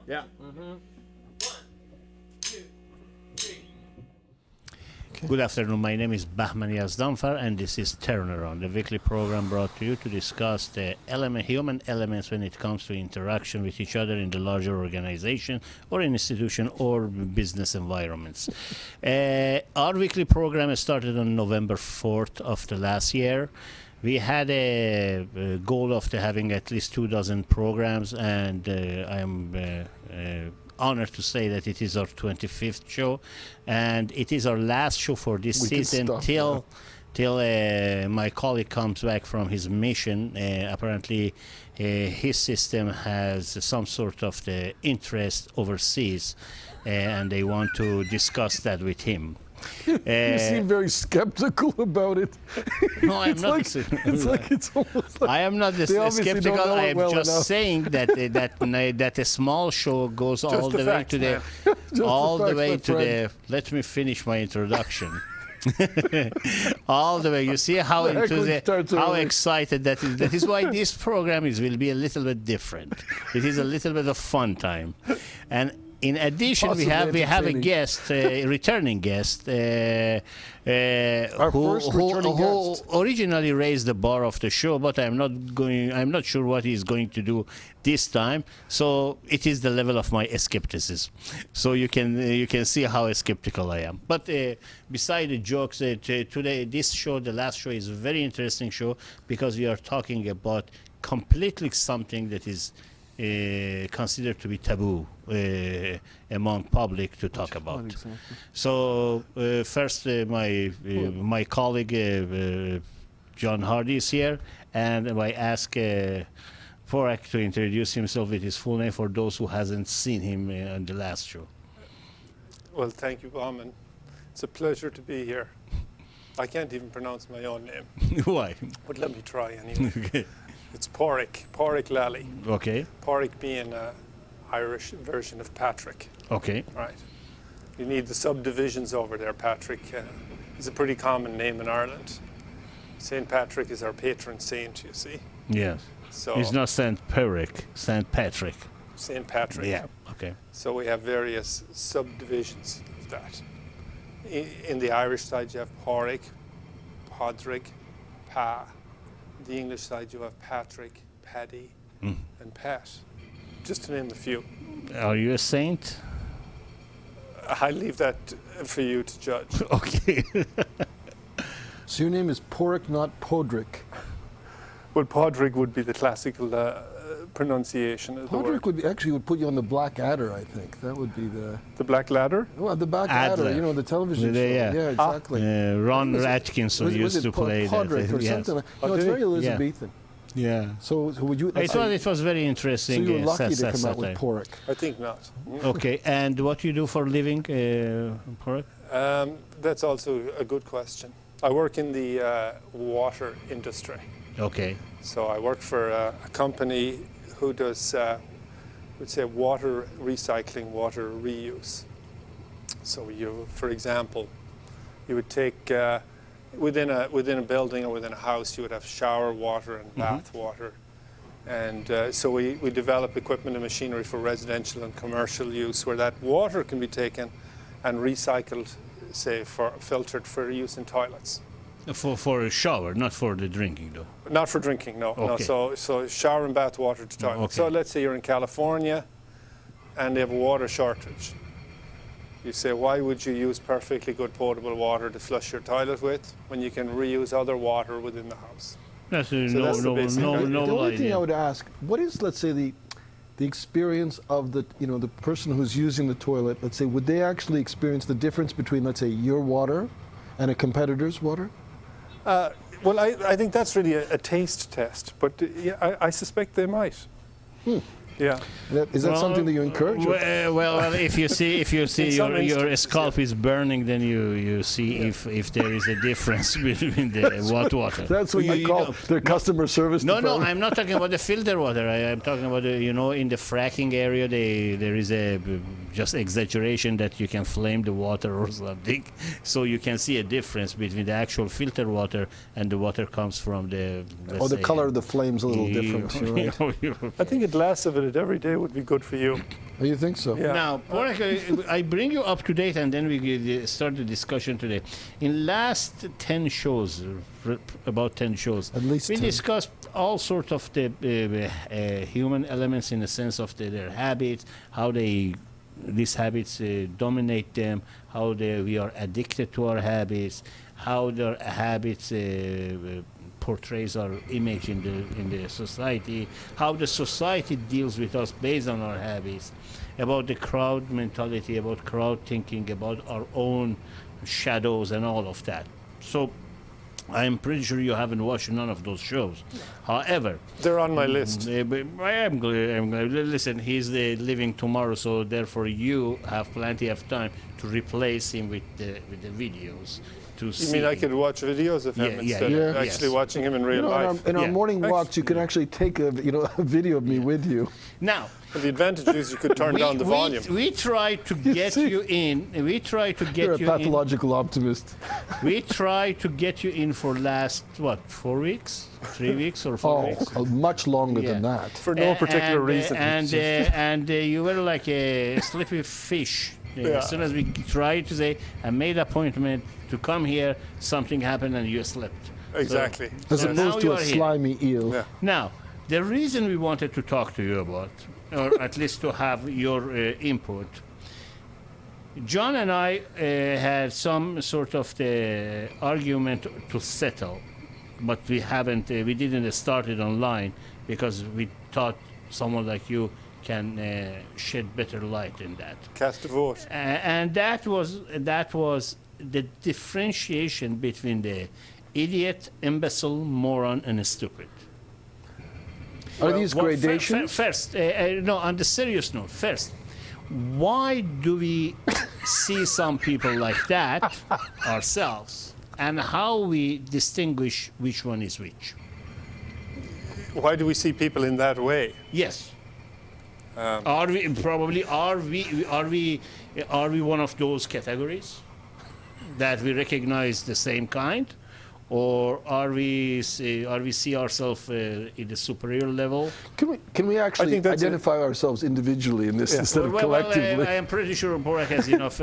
Yeah. Good afternoon. My name is Bahman Yazdamfar, and this is Turnaround, the weekly program brought to you to discuss the human elements when it comes to interaction with each other in the larger organization or institution or business environments. Our weekly program started on November 4th of the last year. We had a goal of having at least 24 programs, and I am honored to say that it is our 25th show, and it is our last show for this season till my colleague comes back from his mission. Apparently, his system has some sort of the interest overseas, and they want to discuss that with him. You seem very skeptical about it. No, I'm not. It's almost like I am not skeptical. I am just saying that a small show goes all the way to the Let me finish my introduction. All the way. You see how excited that is. That is why this program will be a little bit different. It is a little bit of fun time, and in addition, we have a guest, a returning guest, who originally raised the bar of the show, but I'm not sure what he's going to do this time. So it is the level of my skepticism. So you can see how skeptical I am. But beside the jokes, today this show, the last show, is a very interesting show because we are talking about completely something that is considered to be taboo among public to talk about. Exactly. So first, my colleague John Hardy is here, and I ask Porek to introduce himself with his full name for those who hasn't seen him on the last show. Well, thank you, Bahman. It's a pleasure to be here. I can't even pronounce my own name. Why? But let me try anyway. Okay. It's Porek Lally. Okay. Porek being an Irish version of Patrick. Okay. Right. You need the subdivisions over there. Patrick is a pretty common name in Ireland. St. Patrick is our patron saint, you see. Yes. So it's not St. Patrick, St. Patrick. St. Patrick. Yeah. Okay. So we have various subdivisions of that. In the Irish side, you have Porek, Podrick, Pa. The English side, you have Patrick, Paddy, and Pat, just to name a few. Are you a saint? I leave that for you to judge. Okay. So your name is Porek, not Podrick. Well, Podrick would be the classical pronunciation of the word. Podrick would put you on the Black Adder, I think. That would be the Black Ladder? Well, the Black Adder, you know, the television show. Yeah. Yeah, exactly. Ron Atkinson used to play Podrick that. or something like that. No, it's very Elizabethan. Yeah. So would you... It was very interesting. So you were lucky to come out with Porek. I think not. Okay, and what do you do for a living, Porek? That's also a good question. I work in the water industry. Okay. So I work for a company who does, would say, water recycling, water reuse. So you, for example, you would take within a building or within a house, you would have shower water and bath water, and so we develop equipment and machinery for residential and commercial use, where that water can be taken and recycled, say, filtered for use in toilets. For a shower, not for the drinking, though. Not for drinking, no. Okay. No. So shower and bath water to toilet. Okay. So let's say you're in California and they have a water shortage. You say, why would you use perfectly good potable water to flush your toilet with when you can reuse other water within the house? That's the only thing I would ask, what is, let's say, the experience of the person who's using the toilet? Let's say, would they actually experience the difference between, let's say, your water and a competitor's water? Well, I think that's really a taste test, but yeah, I suspect they might. Yeah. Is that something that you encourage? Well, if you see your scalp is burning, then you see if there is a difference between the water. That's what you call their customer service. No, I'm not talking about the filter water. I'm talking about in the fracking area, there is a just exaggeration that you can flame the water or something, so you can see a difference between the actual filter water and the water comes from the. The color of the flame's a little different. Right? I think a glass of it it every day would be good for you. Oh, you think so? Yeah. Now, Porek, I bring you up to date, and then we start the discussion today. In last 10 shows, about 10 shows, At least we 10. discussed all sorts of the human elements in the sense of their habits, how these habits dominate them, how we are addicted to our habits, how their habits portrays our image in the society, how the society deals with us based on our habits, about the crowd mentality, about crowd thinking, about our own shadows and all of that. So I'm pretty sure you haven't watched none of those shows. However, They're on my list. but I am glad. Listen, he's living tomorrow, so therefore you have plenty of time to replace him with the videos. To You see mean I him. could watch videos of him Yeah, instead yeah. of actually Yes. watching him in real You know, life? in our Yeah. morning walks, you can actually take a a video of me with you. Now, And the advantage is you could turn down the volume. we try to get see? you in. We try to get You're a you in. pathological optimist. We try to get you in for last 4 weeks, 3 weeks or 4 Oh, weeks. much longer than Yeah. that. For no particular reason. And you were like a sleepy fish. Yeah. As soon as we tried to say, I made appointment to come here, something happened and you slept. Exactly. As So now opposed to you a are here. slimy eel. Yeah. Now, the reason we wanted to talk to you about, or at least to have your input, John and I had some sort of the argument to settle, but we didn't start it online because we thought someone like you can shed better light in that. Cast a vote. And that was the differentiation between the idiot, imbecile, moron, and stupid. Are these Well, gradations? First, no, on the serious note, first, why do we see some people like that ourselves, and how we distinguish which one is which? Why do we see people in that way? Yes. Are we one of those categories that we recognize the same kind, or are we see ourselves in the superior level? Can we actually think that's identify ourselves individually in this instead of collectively? I am pretty sure Borak has enough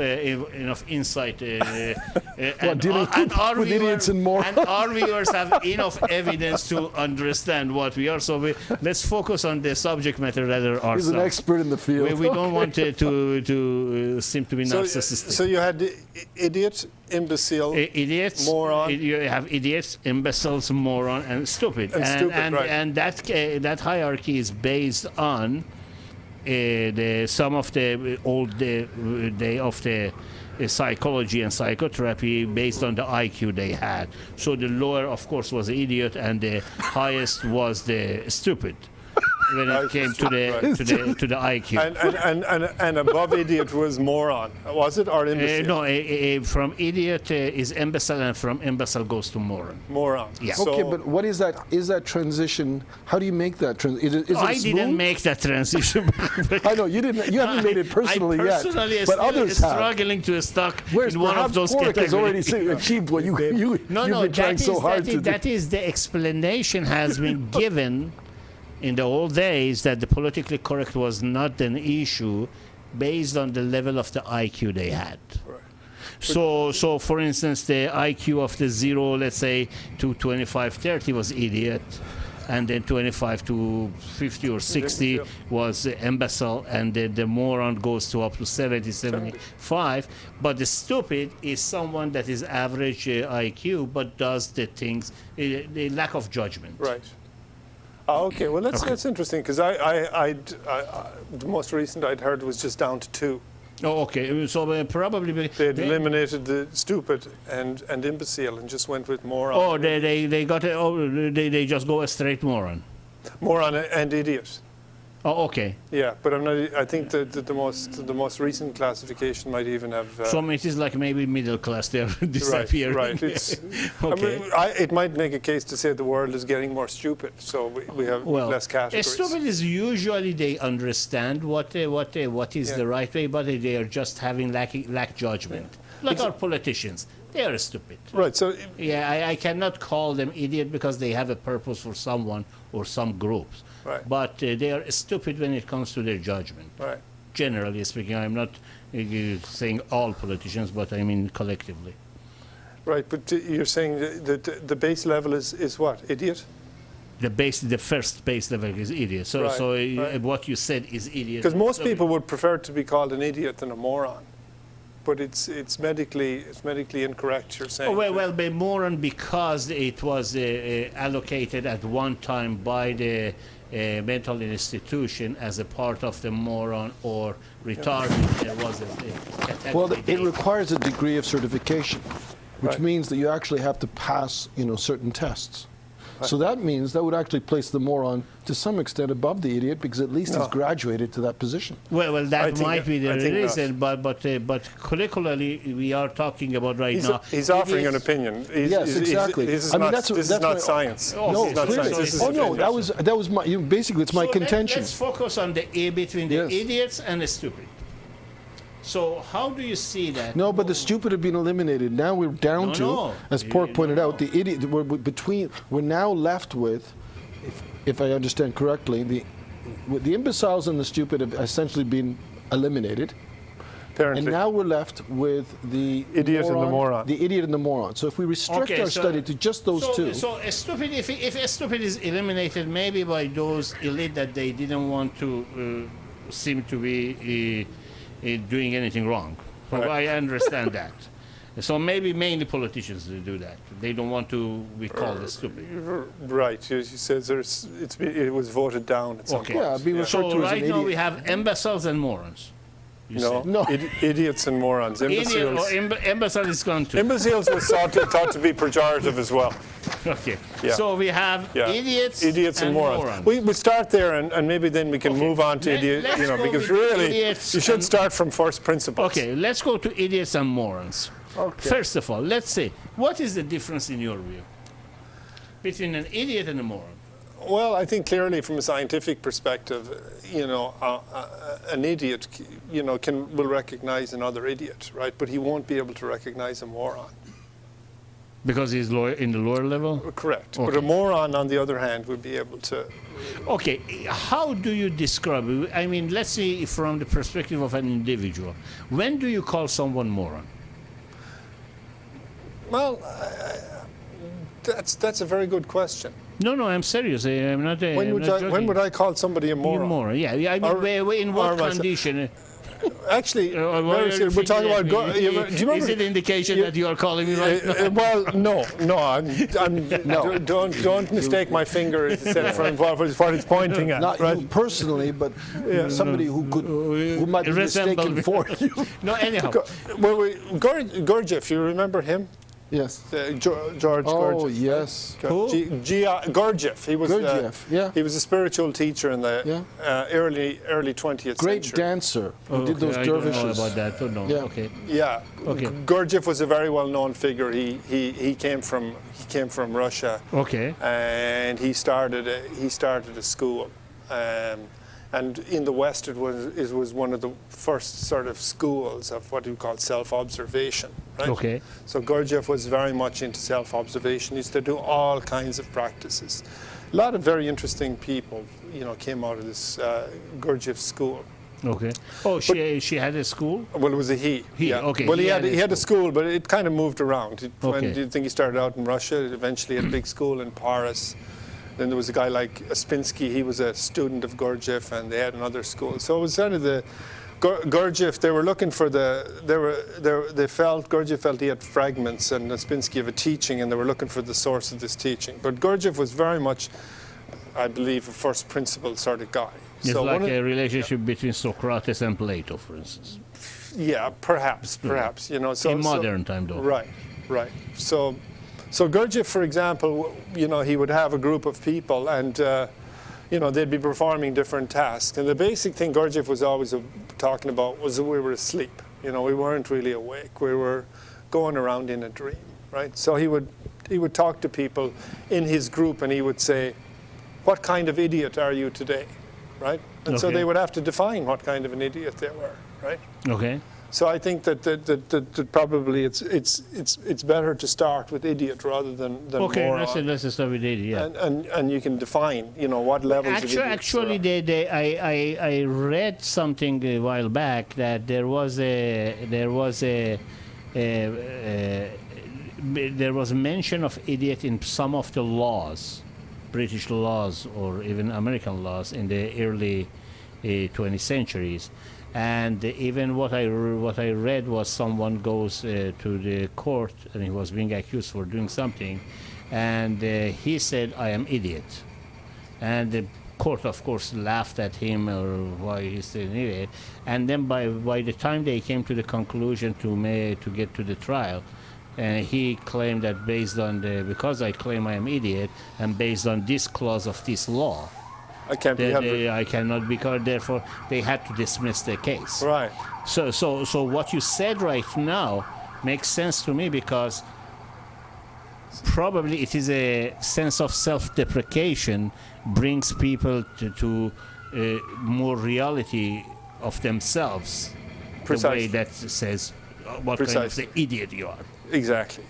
insight. With idiots and morons? And our viewers have enough evidence to understand what we are. So let's focus on the subject matter rather ourselves. He's an expert in the field. We don't want to seem to be narcissistic. So you had the idiot, imbecile, Idiots, moron. You have idiots, imbeciles, moron, and stupid. And stupid, right. And that hierarchy is based on some of the old day of the psychology and psychotherapy based on the IQ they had. So the lower, of course, was the idiot, and the highest was the stupid. When it came to the IQ. And above idiot was moron. Was it? Or imbecile? No, from idiot is imbecile, and from imbecile goes to moron. Moron. Yeah. So, Okay, but what is that? Is that transition? How do you make that transition? Is it I smooth? didn't make that transition. I know you didn't. You haven't made it personally, I personally yet, but others have. struggling to stuck Whereas in one of perhaps those Porek has already categories. achieved what you've been trying so hard to do. That is the explanation has been given in the old days that the politically correct was not an issue based on the level of the IQ they had. Right. So for instance, the IQ of the 0, let's say, to 25, 30 was idiot, and then 25 to 50 or 60 was imbecile, and then the moron goes to up to 70, 75. But the stupid is someone that is average IQ, but does the things, the lack of judgment. Right. Okay, well that's interesting because the most recent I'd heard was just down to 2. Oh, okay. So probably They'd eliminated the stupid and imbecile and just went with moron. Oh, they got it. Oh, they just go a straight moron. Moron and idiot. Oh, okay. Yeah, but I'm not. I think that the most recent classification might even have. So it is like maybe middle class. They're disappearing. Right. It's, Okay. I mean, it might make a case to say the world is getting more stupid, so we have less categories. Stupid is usually they understand what is the right way, but they are just having lack judgment. Like our politicians, they are stupid. Right. So Yeah, I cannot call them idiot because they have a purpose for someone or some groups. Right. but they are stupid when it comes to their judgment. Right. Generally speaking, I'm not saying all politicians, but I mean collectively. Right, but you're saying the base level is what? Idiot? The first base level is idiot. So, Right, right. what you said is idiot. Because most So- people would prefer to be called an idiot than a moron. But it's medically incorrect, you're saying. Well, by moron because it was allocated at one time by the mental institution as a part of the moron or retarded. There was a Well, category. it requires a degree of certification, which Right. means that you actually have to pass, certain tests. So that means that would actually place the moron to some extent above the idiot because at least he's No. graduated to that position. Well, I that think might be the I think reason, but curricularly we are talking about right now. He's offering an idiots- opinion. Yes, exactly. This is I mean, not, that's- this is that's not my- science. Oh, No, This is not really? science. This is Oh no, opinion. that was my basically it's my So contention. Let's focus on the between the Yes. idiots and the stupid. So how do you see that? No, but the stupid have been eliminated. Now we're down No, to, no. as Pork You- pointed no, out, the idiot. We're now left with, if I understand correctly, the imbeciles and the stupid have essentially been eliminated, Apparently. and now we're left with the Idiot and the moron. The idiot and the moron. So if we restrict Okay, our so- study to just those two, So a stupid, if a stupid is eliminated, maybe by those elite that they didn't want to seem to be doing anything wrong. So Right. I understand that. So maybe mainly politicians do that. They don't want to be called a stupid. Right. He says it was voted down at some Okay. point. yeah, be referred So to as an right idiot. now we have imbeciles and morons. You No, said. No. Idiots and morons. Idiot Imbeciles. or imbecile is gone too. Imbeciles was thought to be pejorative as well. Okay. Yeah. So we have Yeah. idiots and morons. We start there, and maybe then we can Okay. move on to idiot. Let's go Because with really, idiots you should and- start from first principles. Okay, let's go to idiots and morons. Okay. First of all, let's say, what is the difference in your view between an idiot and a moron? Well, I think clearly from a scientific perspective, an idiot, will recognize another idiot, right? But he won't be able to recognize a moron. Because he's in the lower level? Correct. But Okay. a moron, on the other hand, would be able to. Okay, how do you describe it? I mean, let's say from the perspective of an individual. When do you call someone moron? Well, that's a very good question. No, I'm serious. I'm not. When would I call somebody a moron? Moron, yeah. I mean, Or- in what or myself. condition? Actually, Well, very serious. We're talking about. Do you remember? Is it indication that you are calling me right now? Well, no. No. Don't mistake my finger from what it's pointing at. Not right? you personally, but somebody who might be Resemble mistaken me. for you. No, anyhow. Well, Gurdjieff, you remember him? Yes. George Oh Gurdjieff. yes. Who? Gurdjieff. He was Gurdjieff, yeah. He was a spiritual teacher in the early 20th Great century. dancer who did those I don't know dervishes. about that. Oh, no. Yeah. Okay. Yeah. Okay. Gurdjieff was a very well-known figure. He came from Russia, Okay. and he started a school. And in the West, it was one of the first sort of schools of what you call self-observation. Right? Okay. So Gurdjieff was very much into self-observation. He used to do all kinds of practices. A lot of very interesting people, came out of this Gurdjieff school. Okay. Oh, she had a school? Well, it was a he. He, yeah. okay, Well, he he had had a a school, but it kind of moved around. Okay. I think he started out in Russia, eventually had a big school in Paris. Then there was a guy like Ospinsky, he was a student of Gurdjieff, and they had another school. So it was kind of the Gurdjieff. They were looking for Gurdjieff felt he had fragments, and Ospinsky of a teaching, and they were looking for the source of this teaching. But Gurdjieff was very much, I believe, a first principle sort of guy. It's So like one of- a relationship between Socrates and Plato, for instance. Yeah, perhaps. So, In modern time, though. Right. So Gurdjieff, for example, he would have a group of people, and they'd be performing different tasks. And the basic thing Gurdjieff was always talking about was that we were asleep. We weren't really awake. We were going around in a dream, right? So he would talk to people in his group, and he would say, "What kind of idiot are you today?" Right? And so Okay. they would have to define what kind of an idiot they were, right? Okay. So I think that probably it's better to start with idiot rather than Okay, moron. let's start with idiot. Yeah. And you can define, what levels of idiots Actually, there are. I read something a while back that there was mention of idiot in some of the laws, British laws or even American laws in the early 20th centuries. And even what I read was someone goes to the court and he was being accused for doing something, and he said, "I am idiot," and the court, of course, laughed at him or why he's an idiot. And then by the time they came to the conclusion to get to the trial, he claimed that because I claim I am idiot and based on this clause of this law, I can't be held. I cannot, because therefore they had to dismiss the case. Right. So what you said right now makes sense to me, because probably it is a sense of self-deprecation brings people to more reality of themselves. Precisely. The way that says what Precisely. kind of the idiot you are. Exactly.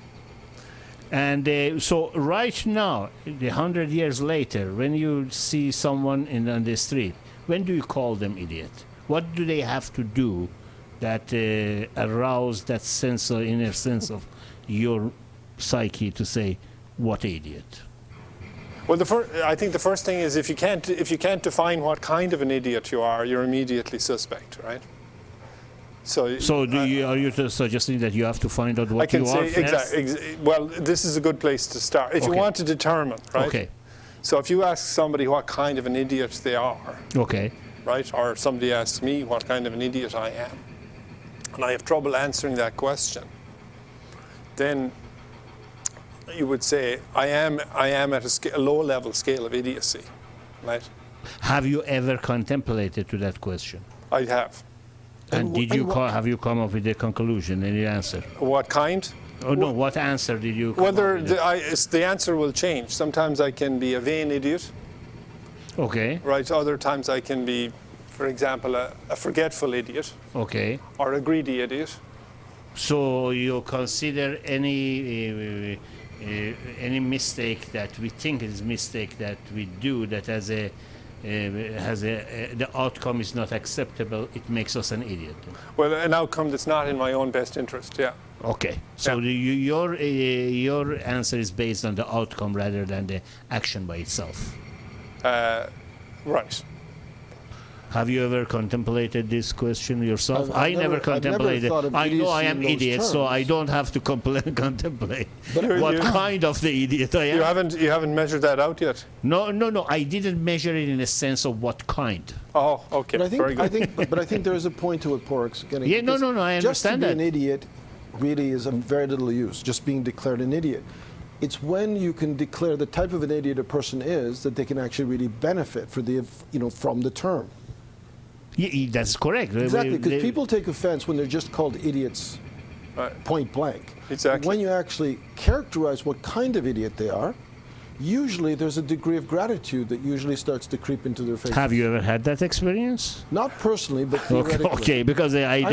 And so right now, 100 years later, when you see someone on the street, when do you call them idiot? What do they have to do that arouse that inner sense of your psyche to say, what idiot? Well, I think the first thing is if you can't define what kind of an idiot you are, you're immediately suspect, right? So are you suggesting that you have to find out what I can you say are first? exactly. Well, this is a good place to start. If you Okay. want to determine, right? Okay. So if you ask somebody what kind of an idiot they are, Okay. right, or somebody asks me what kind of an idiot I am, and I have trouble answering that question, then you would say I am at a low-level scale of idiocy, right? Have you ever contemplated to that question? I have. And have you come up with a conclusion, any answer? What kind? Oh no, what answer did you come Whether up with? the answer will change. Sometimes I can be a vain idiot, Okay, right? Other times I can be, for example, a forgetful idiot okay. or a greedy idiot. So you consider any mistake that we think is mistake that we do that the outcome is not acceptable, it makes us an idiot. Well, an outcome that's not in my own best interest, yeah. Okay, so your answer is based on the outcome rather than the action by itself. Right. Have you ever contemplated this question yourself? I've never contemplated. thought of I know I idiocy am in those idiot, so terms. I don't have to contemplate But what you- kind of the idiot I am. You haven't measured that out yet? No. I didn't measure it in the sense of what kind. Oh, okay. But Very good. I think there is a point to it, Porix. Yeah, no, I Just to understand be that. an idiot really is of very little use, just being declared an idiot. It's when you can declare the type of an idiot a person is that they can actually really benefit from the term. Yeah, that's correct. Exactly, because people take offense when they're just called idiots Right. point blank. Exactly. When you actually characterize what kind of idiot they are, usually there's a degree of gratitude that usually starts to creep into their face. Have you ever had that experience? Not personally, but theoretically. Okay, because I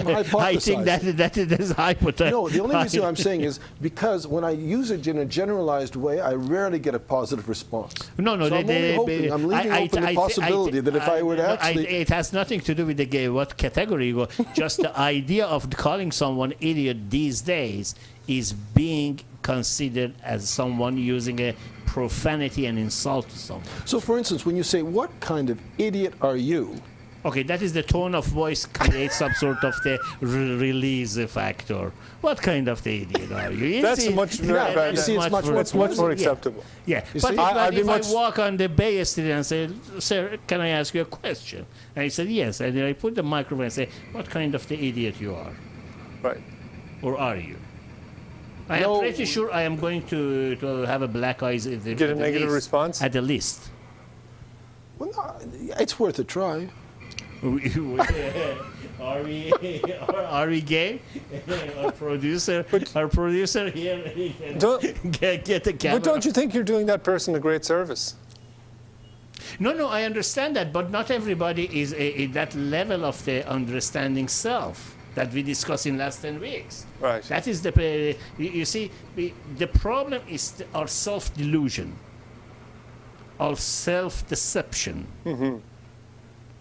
think that is hypothetical. No, the only reason I'm saying is because when I use it in a generalized way, I rarely get a positive response. No. So I'm leaving open the possibility that if I were to actually... it has nothing to do with what category you go. Just the idea of calling someone idiot these days is being considered as someone using a profanity and insult to someone. So, for instance, when you say, what kind of idiot are you? Okay, that is the tone of voice creates some sort of the release factor. What kind of the idiot are you? That's much more acceptable. Yeah, You but see? if I walk on the Bay Street and say, "Sir, can I ask you a question?" And he said, "Yes," and then I put the microphone and say, "What kind of the idiot you are, Right. or are you?" I am pretty sure I am going to have a black eyes at the Get a negative response? at the least. Well, no, it's worth a try. Are we gay? Our producer here get the camera. But don't you think you're doing that person a great service? No, I understand that, but not everybody is at that level of the understanding self. that we discussed in last 10 weeks. Right. That is you see, the problem is our self-delusion, our self-deception. Mm-hmm.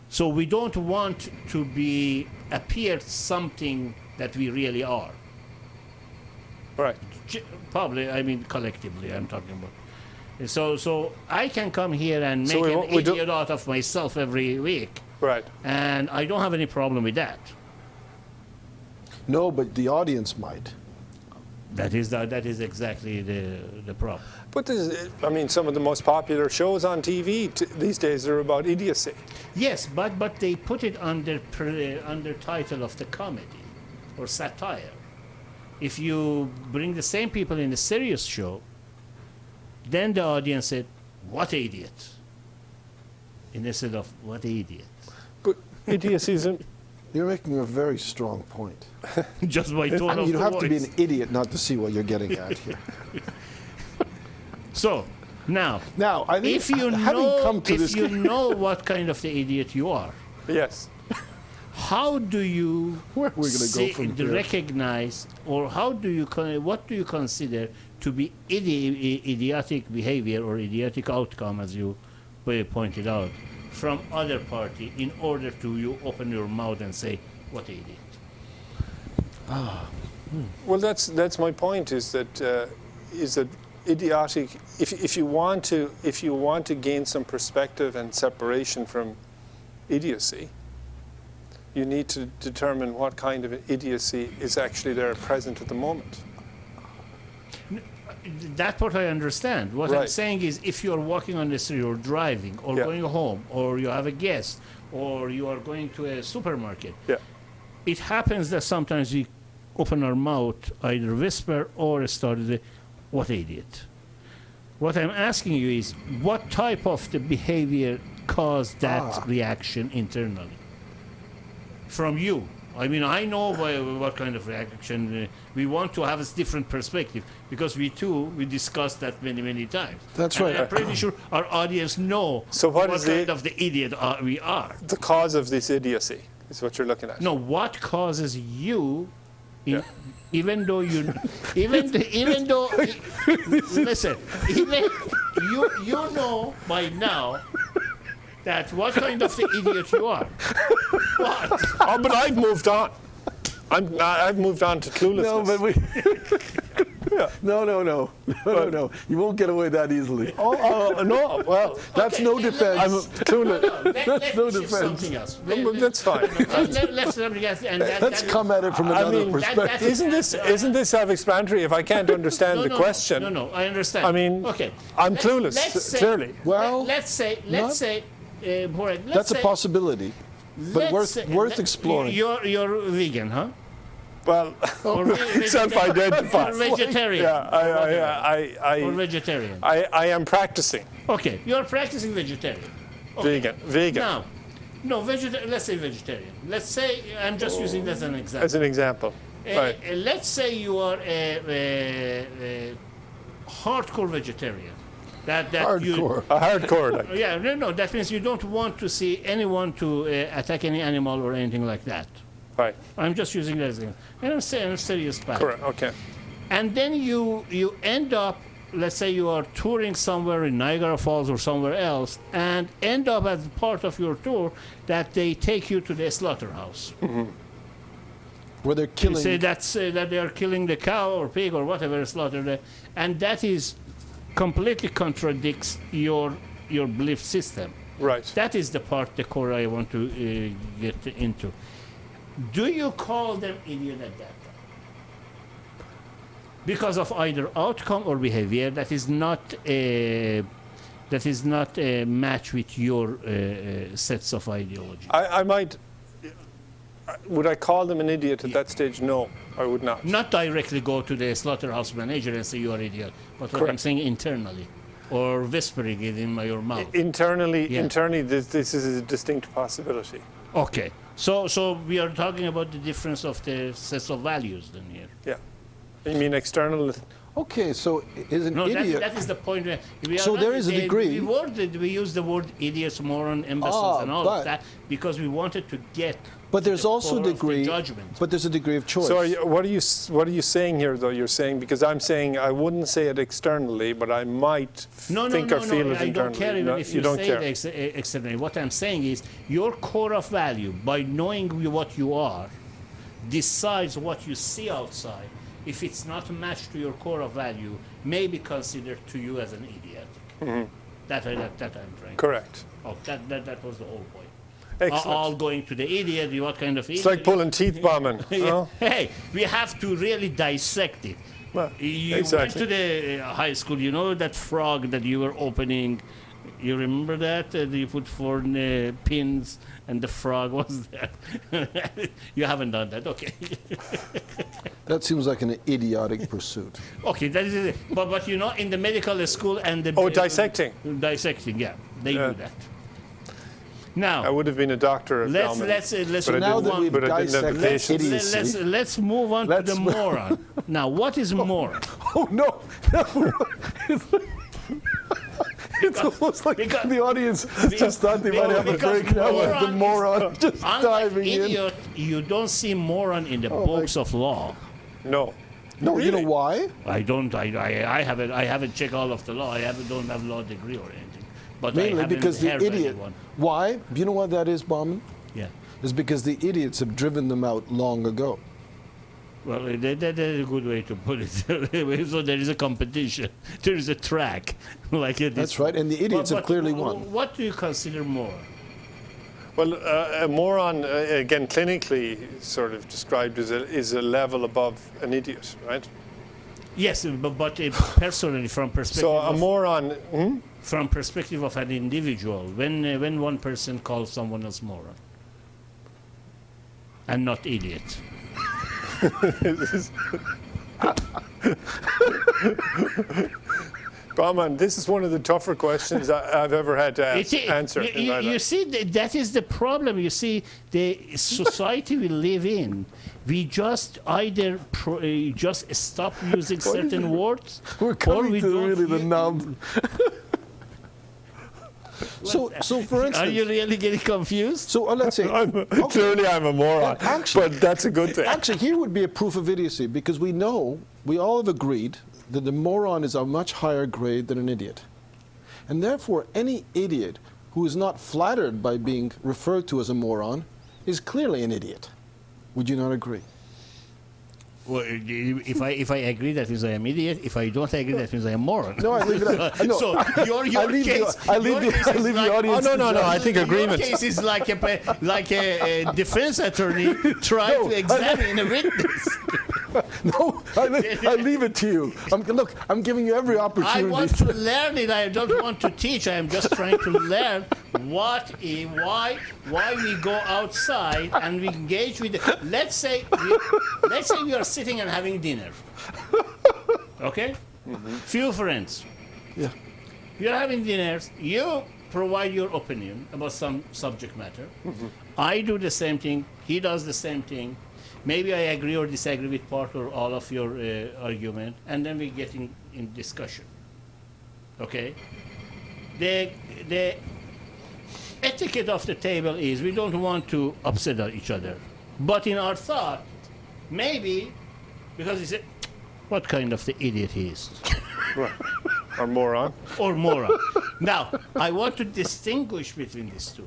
So we don't want to appear something that we really are. Right. Probably, I mean, collectively, I'm talking about. So I can come here and So make an we do- idiot out of myself every week, Right. and I don't have any problem with that. No, but the audience might. That is exactly the problem. But I mean, some of the most popular shows on TV these days are about idiocy. Yes, but they put it under title of the comedy or satire. If you bring the same people in a serious show, then the audience said, "What idiot?" Instead of "What idiot." But idiocy isn't. You're making a very strong point. Just by tone I mean, of you the have to be voice. an idiot not to see what you're getting at here. So now, Now, I think if you having come to if this, you know what kind of the idiot you are, Yes. how do you where are we going to go from here? recognize, or how do you what do you consider to be idiotic behavior or idiotic outcome, as you pointed out, from other party, in order to you open your mouth and say, "What idiot"? Well, that's my point. Is that idiotic? If you want to gain some perspective and separation from idiocy, you need to determine what kind of idiocy is actually there present at the moment. That part I understand. What I'm Right. saying is, if you're walking on the street or driving or Yeah. going home, or you have a guest, or you are going to a supermarket, Yeah. it happens that sometimes we open our mouth, either whisper or start to say, "What idiot." What I'm asking you is, what type of the behavior caused that reaction internally from you? I mean, I know what kind of reaction we want to have a different perspective, because we discussed that many times. That's And right. I'm pretty sure our audience know So what is kind the- of the idiot we are. The cause of this idiocy is what you're looking at. No, what causes you, Yeah. even though you, even though, listen, even you know by now that what kind of the idiot you are. What? Oh, but I've moved on. I've moved on to cluelessness. No, but we. No. You won't get away that easily. No. Well, That's Okay, no let- defense. I'm clueless. Let's no shift defense. something else. That's fine. Let's and Let's come at it from I another mean, perspective. Isn't this self-explanatory? If I can't understand the question, No, I understand. I mean, okay. I'm Let's clueless. say- Clearly. Well, let's say, Borek, let's That's a say- possibility, but let's say- worth exploring. You're vegan, huh? Well, Or self-identified. Or vegetarian. Yeah, Or vegetarian. I am practicing Okay, you're practicing vegetarian. Okay. vegan Now, no, let's say vegetarian. Let's say, I'm just using that as an example. as an example. Right. Let's say you are a hardcore vegetarian. That you, Hardcore. A hardcore. Like. yeah, no, that means you don't want to see anyone to attack any animal or anything like that. Right. I'm just using that as an example. And I'm saying a serious matter. Correct. Okay. And then you end up, let's say you are touring somewhere in Niagara Falls or somewhere else, and end up as part of your tour that they take you to the slaughterhouse. Where they're You killing. say that they are killing the cow or pig or whatever slaughtered, and that is completely contradicts your belief system. Right. That is the part, the core I want to get into. Do you call them idiot at that time? Because of either outcome or behavior that is not a match with your sets of ideology. I might. Would I call them an idiot at that stage? No, I would not. Not directly go to the slaughterhouse manager and say you are idiot, but what I'm Correct. saying internally, or whispering it in your mouth. Internally, Yeah. this is a distinct possibility. Okay, so we are talking about the difference of the sets of values then here. Yeah. You mean external Okay, so is an No, idiot? that is the point. We are So not- there is a degree. We use the word idiots, moron, imbeciles, and all but- of that because we wanted to get. But to there's the also a core of the degree. judgment. But there's a degree of choice. So what are you saying here, though? You're saying, because I'm saying I wouldn't say it externally, but I might think or feel it I internally. don't care even No, if you don't say care. it externally. What I'm saying is your core of value, by knowing what you are, decides what you see outside. If it's not matched to your core of value, may be considered to you as an idiot. That I'm trying. Correct. Oh, that was the whole point. Excellent. All going to the idiot. What kind of idiot? It's like pulling teeth bombing. No? Hey, we have to really dissect it. Well, You exactly. went to the high school. You know that frog that you were opening. You remember that? You put 4 pins and the frog was there. You haven't done that, okay? That seems like an idiotic pursuit. Okay, that is it. But you know, in the medical school and the Dissecting. dissecting, yeah, they Yeah. do that. Now I would have been a doctor. let's But move now that on. we've but I didn't have the dissected patience. idiocy. Let's move on to the moron. Now, what is moron? Oh no! It's almost like because- the audience just thought they might have a because break now with the moron just Unlike diving in. idiot, you don't see moron in the books of law. No. No, you know Really? why? I don't. I haven't checked all of the law. Don't have law degree or anything. But I Mainly haven't because the heard idiot. anyone. Why? Do you know why that is, Bauman? Yeah. It's because the idiots have driven them out long ago. Well, that is a good way to put it. So there is a competition. There is a track. Like it That's is. right, and the idiots have clearly won. What do you consider moron? Well, a moron, again, clinically sort of described is a level above an idiot, right? Yes, but personally, from perspective So a of, moron, from perspective of an individual, when one person calls someone else moron and not idiot. Bauman, this is one of the tougher questions I've ever had to answer. in my You life. see, that is the problem. You see, the society we live in, we just either just stop using certain words, We're or coming we to don't really the use- nub. So for Are instance, you really getting confused? so let's say, Clearly, I'm a moron, Actually- but that's a good thing. actually, here would be a proof of idiocy because we all have agreed that the moron is a much higher grade than an idiot. And therefore, any idiot who is not flattered by being referred to as a moron is clearly an idiot. Would you not agree? Well, if I agree, that means I am idiot. If I don't agree, that means I am moron. No, I leave it at no, So your I leave case, the, I leave your the, case I is leave like- the audience. Oh, no, to no, judge. I think agreement. Your case is like a defense attorney trying to examine a witness. No, I leave it to you. Look, I'm giving you every I opportunity. want to learn it. I don't want to teach. I am just trying to learn why we go outside and we engage with. Let's say we are sitting and having dinner. Okay, few friends. Yeah. You're having dinners. You provide your opinion about some subject matter. I do the same thing. He does the same thing. Maybe I agree or disagree with part or all of your argument, and then we get in discussion. Okay? The etiquette of the table is we don't want to upset each other. But in our thought, maybe, because he said, what kind of the idiot he is? Right. Or moron. Or moron. Now, I want to distinguish between these two.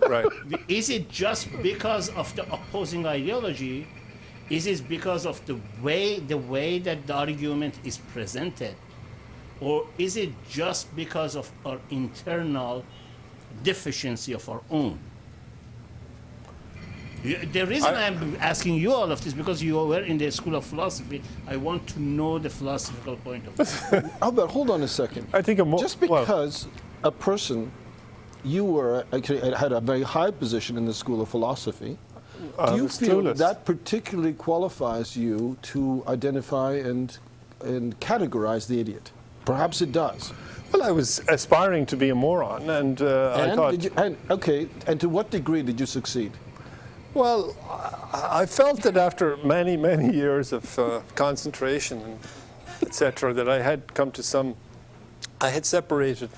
Right. Is it just because of the opposing ideology? Is it because of the way that the argument is presented? Or is it just because of our internal deficiency of our own? The reason I'm asking you all of this because you were in the School of Philosophy. I want to know the philosophical point of view. Albert, hold on a second. I think Just because a person, you were actually had a very high position in the School of Philosophy, do you feel that particularly qualifies you to identify and categorize the idiot? Perhaps it does. Well, I was aspiring to be a moron, and I thought. And to what degree did you succeed? Well, I felt that after many, many years of concentration and etc., that I had come to I had separated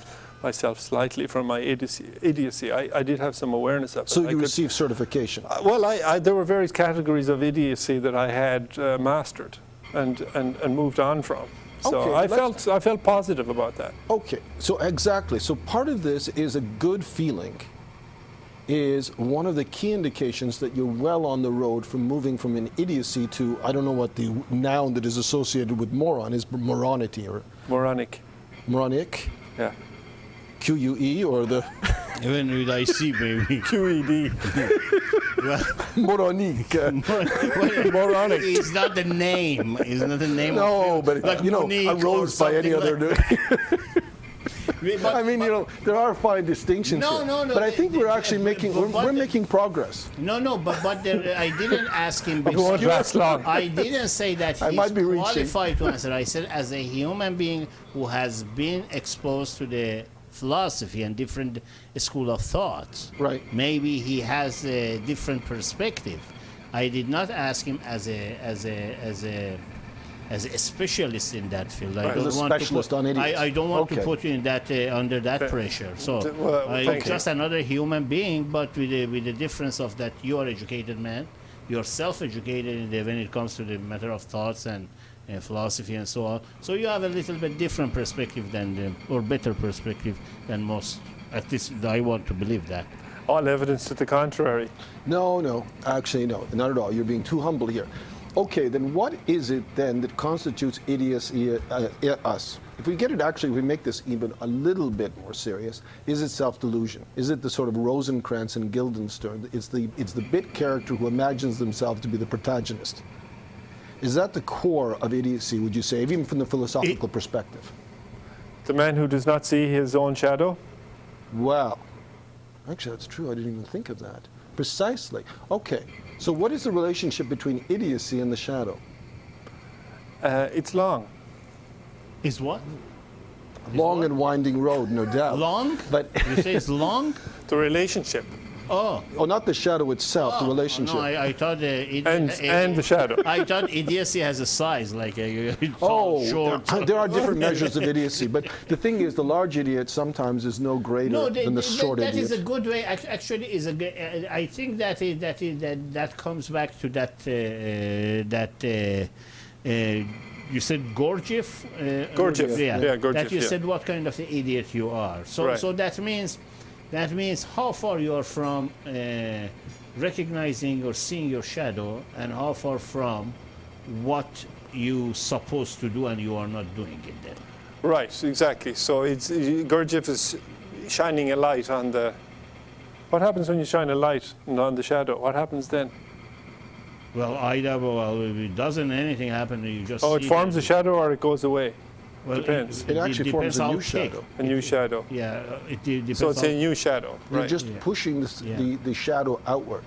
myself slightly from my idiocy. I did have some awareness of it. So you received certification. Well, there were various categories of idiocy that I had mastered and moved on from. So Okay, I felt positive about that. Okay, so exactly. So part of this is a good feeling is one of the key indications that you're well on the road from moving from an idiocy to, I don't know what the noun that is associated with moron is, moronity or Moronic. moronic, Yeah. QUE or the Even with IC, baby. QED. moronique. Moronic. It's not the name. It's not the name. No, of but like you know, Monique a rose or by any something other. But- I mean, you know, there are fine distinctions No, here. no, no, But I the- think the- we're actually making we're making progress. No, but there, I didn't ask him. It won't last long. I didn't say that I he's might be reaching. qualified to answer. I said as a human being who has been exposed to the philosophy and different school of thoughts. Right. Maybe he has a different perspective. I did not ask him as a specialist in that field. I Right. don't As a want specialist to put, on idiots. I don't want Okay. to put you in that under that pressure. So Well, I'm thank you. just another human being, but with the difference of that you are educated man, you're self-educated when it comes to the matter of thoughts and philosophy and so on. So you have a little bit different perspective or better perspective than most. At least I want to believe that. All evidence to the contrary. No, actually, no, not at all. You're being too humble here. Okay, then what is it then that constitutes idiocy us? If we get it, actually, if we make this even a little bit more serious, is it self-delusion? Is it the sort of Rosencrantz and Guildenstern? It's the bit character who imagines themselves to be the protagonist. Is that the core of idiocy, would you say, even from the philosophical perspective? The man who does not see his own shadow. Wow. Actually, that's true. I didn't even think of that. Precisely. Okay. So what is the relationship between idiocy and the shadow? It's long. Is what? Long and winding road, no doubt. Long? But You say it's long? The relationship Oh. oh, not the shadow itself, the relationship. No, I thought and the shadow. I thought idiocy has a size, like a Oh, short. there are different measures of idiocy, but the thing is, the large idiot sometimes is no greater No, than the short that idiot. is a good way. Actually, I think that comes back to you said Gurdjieff. Gurdjieff, yeah, Gurdjieff, That you yeah. said what kind of idiot you are. So Right. so that means how far you are from recognizing or seeing your shadow, and how far from what you supposed to do and you are not doing it then. Right, exactly. So Gurdjieff is shining a light on the. What happens when you shine a light on the shadow? What happens then? Well, if it doesn't anything happen, you just Oh, it see forms that- a shadow or it goes away. Well, depends. It actually forms depends a how new thick. shadow. A new shadow. Yeah, it depends. So it's how a new shadow. You're Right. just pushing the shadow outward.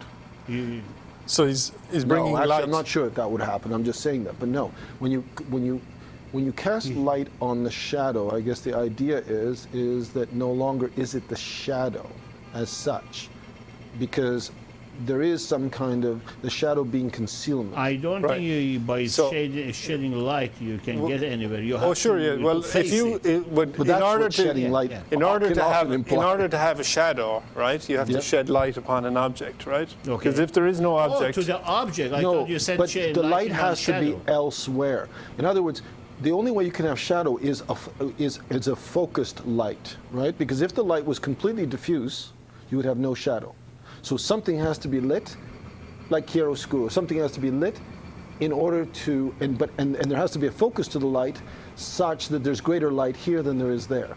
you, So he's bringing No, actually, light. I'm not sure if that would happen. I'm just saying that. But no, when you cast light on the shadow, I guess the idea is that no longer is it the shadow as such, because there is some kind of the shadow being concealment. I don't Right. think you, by So- shedding light you can get anywhere. You have Oh, sure, to, yeah. Well, if face you it. but in that's order what shedding to light yeah. in order can to have often imply. in order to have a shadow, right? You have Yeah. to shed light upon an object, right? Okay. Because if there is no Oh, object, to the object. I no, thought you said but shed the light on has to be shadow. elsewhere. In other words, the only way you can have shadow is a focused light, right? Because if the light was completely diffuse, you would have no shadow. So something has to be lit, like chiaroscuro. Something has to be lit in order to, and there has to be a focus to the light, such that there's greater light here than there is there.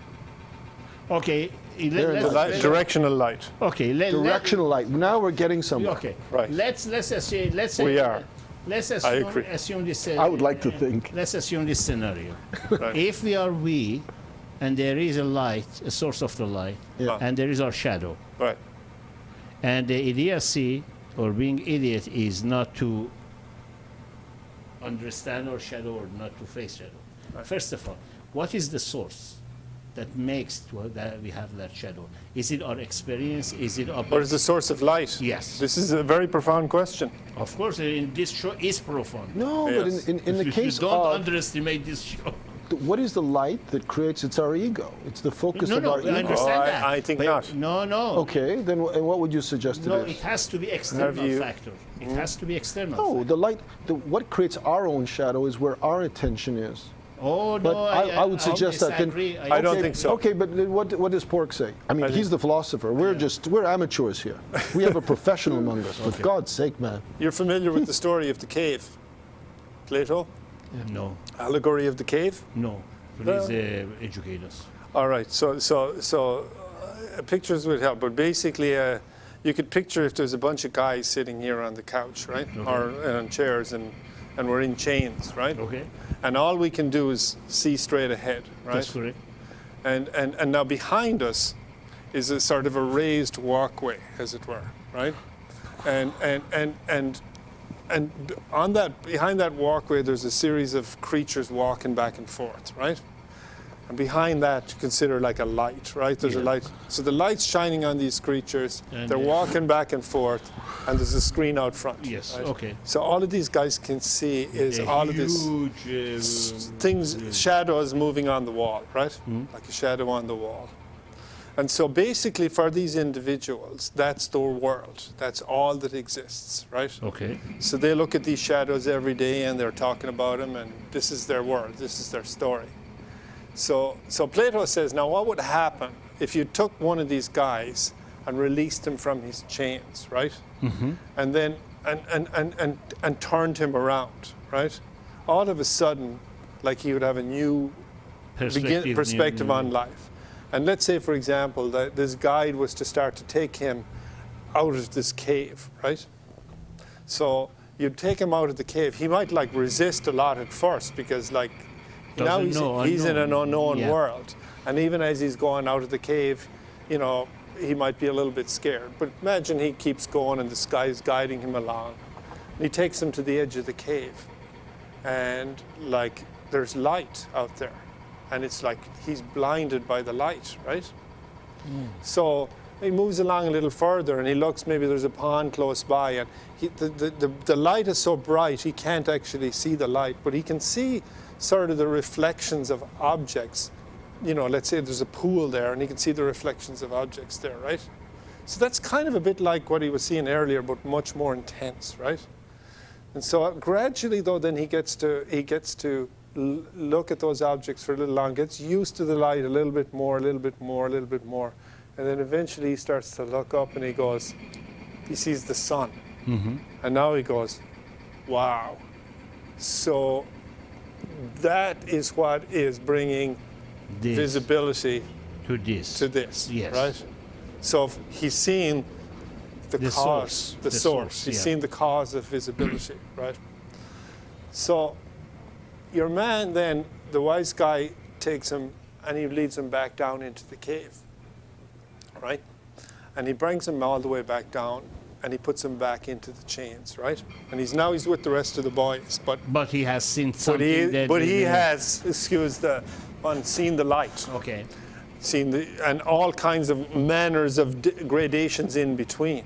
Okay. There it is. directional light. Okay. Directional light. Now we're getting somewhere. Okay. Right. Let's assume, We are. Let's I agree. assume this. I would like to think. Let's assume this scenario. Right. If we are and there is a light, a source of the light, Yeah. and there is our shadow, Right. and the idiocy or being idiot is not to understand our shadow or not to face shadow. First of all, what is the source that makes that we have that shadow? Is it our experience? Is it our... What is the source of light? Yes. This is a very profound question. Of course, in this show is profound. No, Yes. but in the You case don't of underestimate this show. what is the light that creates? It's our ego. It's the focus of our I ego. understand that. I think but not. No. Okay, then what would you suggest No, it it is? has to be external you- factor. It has to be external. No, factor. the light. What creates our own shadow is where our attention is. Oh, But no, I would suggest that then- disagree. I don't Okay, think so. Okay, but then what does Pork say? I mean, he's the philosopher. We're amateurs here. We have a professional among us. For God's sake, man. You're familiar with the story of the cave, Plato? No, Allegory of the cave? no. Please educate us. All right, so pictures would help, but basically you could picture if there's a bunch of guys sitting here on the couch, right? Okay. Or on chairs and we're in chains, right? Okay, And all we can do is see straight ahead, right? that's correct. And now behind us is a sort of a raised walkway, as it were, right? And on that, behind that walkway, there's a series of creatures walking back and forth, right? And behind that, you consider like a light, right? There's a Yeah. light. So the light's shining on these creatures. And, They're walking back and forth, and there's a screen out front. Yes, right? okay. So all of these guys can see is A all of this huge, things, shadows moving on the wall, right? Like a shadow on the wall. And so basically for these individuals, that's their world. That's all that exists, right? Okay. So they look at these shadows every day and they're talking about them, and this is their world, this is their story. So Plato says, now what would happen if you took one of these guys and released him from his chains, right? And then and turned him around, right? All of a sudden, like he would have a new perspective on life. And let's say, for example, that this guide was to start to take him out of this cave, right? So you'd take him out of the cave. He might like resist a lot at first because like now he's in an unknown world. And even as he's going out of the cave, you know, he might be a little bit scared. But imagine he keeps going and the sky is guiding him along. And he takes him to the edge of the cave. And like there's light out there. And it's like he's blinded by the light, right? So he moves along a little further and he looks, maybe there's a pond close by, and the light is so bright he can't actually see the light, but he can see sort of the reflections of objects. You know, let's say there's a pool there and he can see the reflections of objects there, right? So that's kind of a bit like what he was seeing earlier, but much more intense, right? And so gradually though, then he gets to look at those objects for a little longer, gets used to the light a little bit more, a little bit more, a little bit more. And then eventually he starts to look up and he sees the sun. And now he goes, wow. So that is what is bringing This visibility to this. to this, Yes. right? So he's seeing the cause, source. the The source. source, He's yeah. seeing the cause of visibility, right? So your man then, the wise guy takes him and he leads him back down into the cave, right? And he brings him all the way back down and he puts him back into the chains, right? And he's with the rest of the boys, but But he has seen something he has, seen the light, Okay. and all kinds of manners of gradations in between.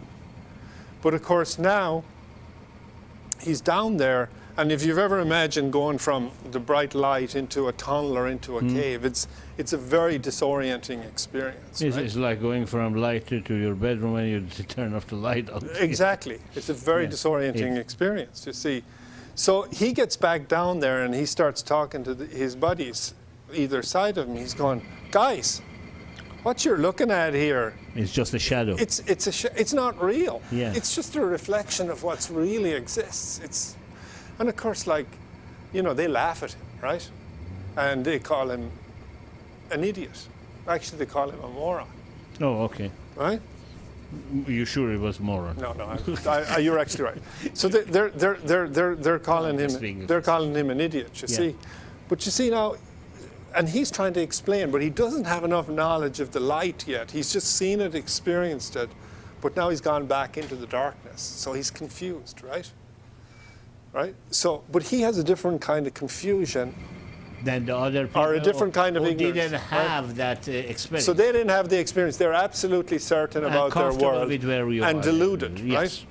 But of course now he's down there, and if you've ever imagined going from the bright light into a tunnel or into a cave, it's a very disorienting experience. It's, Right? it's like going from light to your bedroom and you turn off the light. Exactly. It's a very Yes. disorienting experience, you see. So he gets back down there and he starts talking to his buddies either side of him. He's going, guys, what you're looking at here, It's just a shadow. it's not real. Yeah. It's just a reflection of what's really exists. And of course, like, you know, they laugh at him, right? And they call him an idiot. Actually, they call him a moron, Oh, okay. right? You sure it was moron? No, you're actually right. So they're calling him an idiot. You Yeah. see, but you see now, and he's trying to explain, but he doesn't have enough knowledge of the light yet. He's just seen it, experienced it, but now he's gone back into the darkness. So he's confused, right? Right. So, but he has a different kind of confusion than the other people, or a different kind of who ignorance, didn't right? have that experience. So they didn't have the experience. They're absolutely certain And about their comfortable world with where you and are. deluded, Yes. right?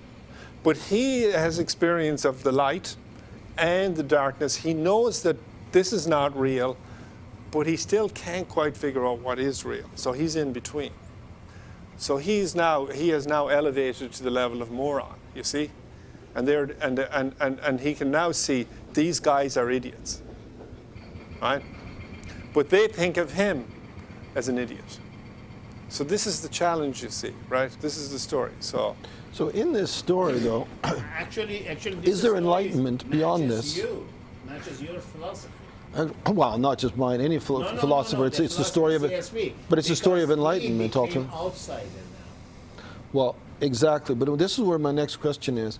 But he has experience of the light and the darkness. He knows that this is not real, but he still can't quite figure out what is real. So he's in between. So he has now elevated to the level of moron, you see? And he can now see these guys are idiots, right? But they think of him as an idiot. So this is the challenge, you see, right? This is the story. So in this story, though, Actually, is there enlightenment beyond this? Matches your philosophy. Well, not just mine, any philosopher. It's the story of it, but it's a story of enlightenment, also. Outsider now. Well, exactly. But this is where my next question is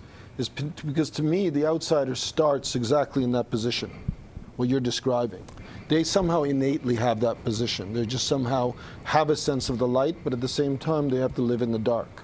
because to me, the outsider starts exactly in that position, what you're describing. They somehow innately have that position. They just somehow have a sense of the light, but at the same time, they have to live in the dark.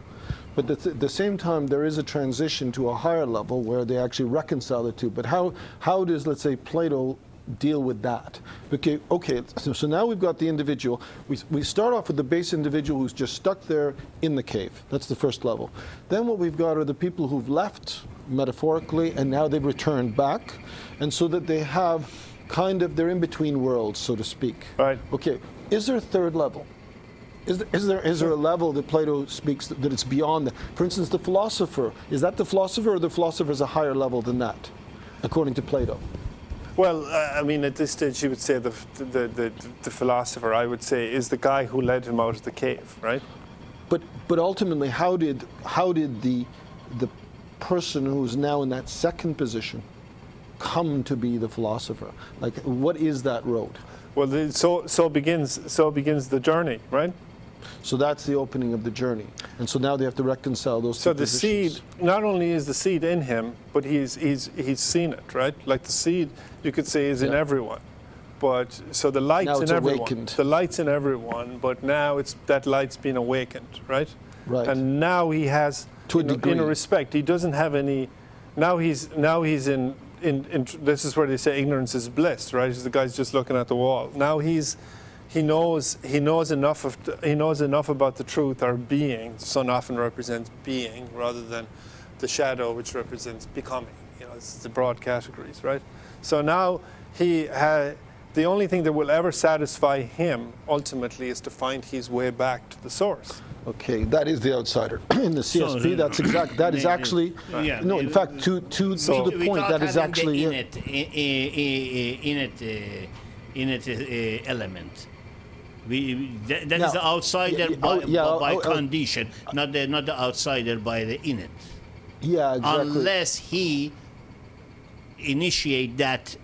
But at the same time, there is a transition to a higher level where they actually reconcile the two. But how does, let's say, Plato deal with that? Okay. So now we've got the individual. We start off with the base individual who's just stuck there in the cave. That's the first level. Then what we've got are the people who've left, metaphorically, and now they've returned back. And so that they have they're in between worlds, so to speak. Right. Okay, is there a third level? Is there a level that Plato speaks that it's beyond that? For instance, the philosopher, is that the philosopher, or the philosopher is a higher level than that, according to Plato? well, I mean, at this stage, you would say the philosopher, I would say, is the guy who led him out of the cave, right? But ultimately, how did the person who's now in that second position come to be the philosopher? Like, what is that road? Well, so begins the journey, right? So that's the opening of the journey, and so now they have to reconcile those So two the positions. seed, not only is the seed in him, but he's seen it, right? Like the seed, you could say, is in everyone. But so the light's Now it's in everyone. awakened. The light's in everyone, but now that light's been awakened, right? Right. And now he has, To a in degree. a respect, he doesn't have any. Now he's in. This is where they say ignorance is bliss, right? The guy's just looking at the wall. Now he knows enough about the truth or being. The sun often represents being rather than the shadow, which represents becoming. It's the broad categories, right? So now the only thing that will ever satisfy him ultimately is to find his way back to the source. Okay, that is the outsider. In the CSP, that is actually, Yeah. no, in fact, to the point, that is actually it. innate element. That Now, is the outsider yeah, by condition, not the outsider by the innate. Yeah, exactly. Unless he initiate that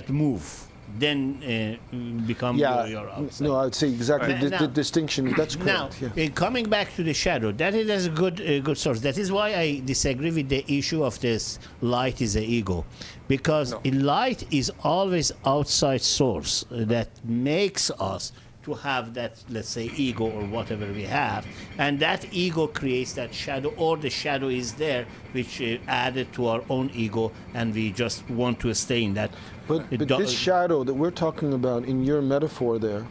move, then become your outsider. No, I would say exactly Right. the distinction. That's Now, correct. Yeah. coming back to the shadow, that is a good source. That is why I disagree with the issue of this light is the ego, because light is always outside source that makes us to have that, let's say, ego or whatever we have, and that ego creates that shadow, or the shadow is there which added to our own ego, and we just want to stay in that. But this shadow that we're talking about in your metaphor there.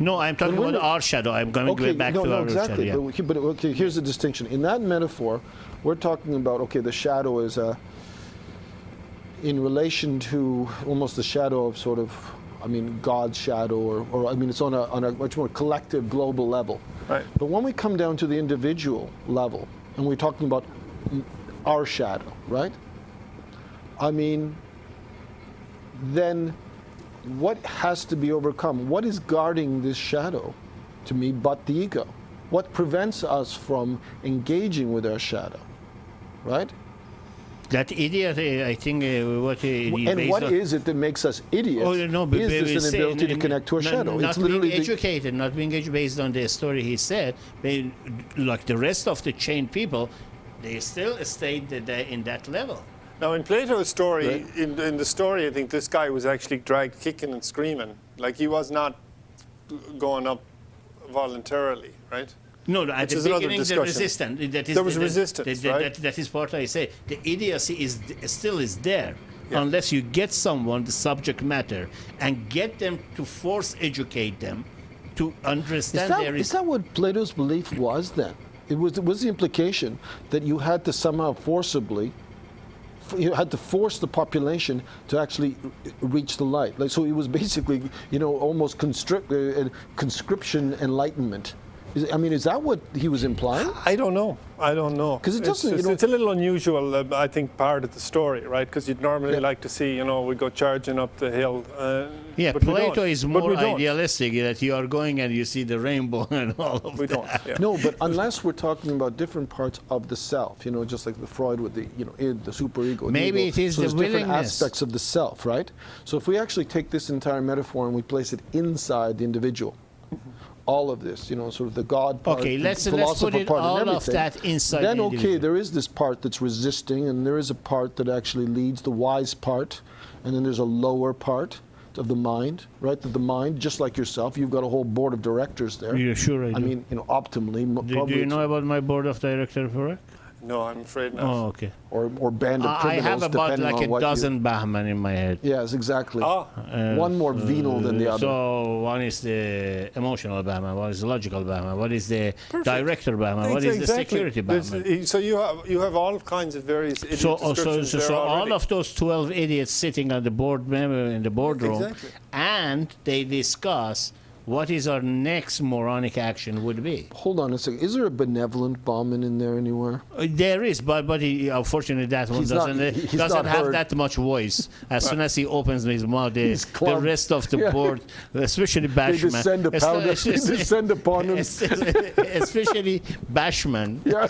No, I'm talking about our shadow. I'm going back to our exactly. shadow. Yeah. But okay, here's the distinction. In that metaphor, we're talking about, the shadow is in relation to almost the shadow of sort of, God's shadow, or it's on a much more collective global level. Right. But when we come down to the individual level, and we're talking about our shadow, right? Then what has to be overcome? What is guarding this shadow to me but the ego? What prevents us from engaging with our shadow, right? That idiot, I think, And what is it that makes us idiots? Oh, no, but is this an ability to connect to a shadow? Not It's literally being educated, not being educated based on the story he said. Like the rest of the chained people, they still stayed in that level. Now, in Plato's story, Right. in the story, I think this guy was actually dragged kicking and screaming. Like, he was not going up voluntarily, right? No, at Which the is another beginning, the discussion. resistance. There was resistance, right? That is what I say. The idiocy still is there. Yeah. unless you get someone, the subject matter, and get them to force educate them to understand Is that what Plato's belief was then? It was the implication that you had to somehow forcibly, you had to force the population to actually reach the light. Like, so it was basically, almost conscription enlightenment. Is that what he was implying? I don't know. 'Cause it doesn't, It's a little unusual, I think, part of the story, right? Because you'd normally like to see, we go charging up the hill. Yeah, but we Plato don't. is But more we don't. idealistic, that you are going and you see the rainbow and all of We that. don't. Yeah. No, but unless we're talking about different parts of the self, just like the Freud with the, id, the superego. Maybe ego. it is so the there's different willingness. aspects of the self, right? So if we actually take this entire metaphor and we place it inside the individual, all of this, sort of the God part, Okay, the let's philosopher put it part, all and of everything, that inside then the okay, individual. there is this part that's resisting, and there is a part that actually leads, the wise part, and then there's a lower part of the mind, right? That the mind, just like yourself, you've got a whole board of directors there. Yeah, sure I do. I mean, optimally, Do probably you know about my board of directors, correct? No, I'm afraid not. Oh, okay. or band of I criminals, have about depending like on a what dozen Bahman in my head. Yes, exactly. Ah, One more venal than the other. So one is the emotional Bahman, one is the logical Bahman, what is the Perfect. director Bahman, what is the security Bahman. So you have all kinds of various idiot descriptions there So all already. of those 12 idiots sitting on the board member in the boardroom, Exactly. and they discuss what is our next moronic action would be. Hold on a second. Is there a benevolent Bauman in there anywhere? There is, but unfortunately that one He's not- doesn't he's doesn't not have heard. that much voice. As soon as he opens his mouth, the clump. rest of the Yeah. board, especially They Bashman, descend, they descend upon him. especially Bashman. Yeah,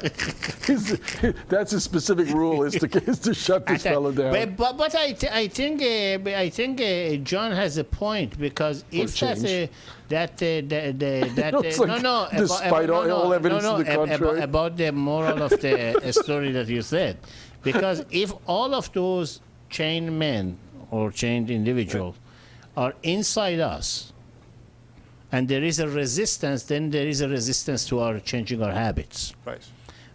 that's a specific rule: is to shut this fellow down. But I think John has a point, because if change. It's like, despite all evidence to the contrary. about the moral of the story that you said, because if all of those chained men or chained individuals are inside us, and there is a resistance, then there is a resistance to our changing our habits, Right.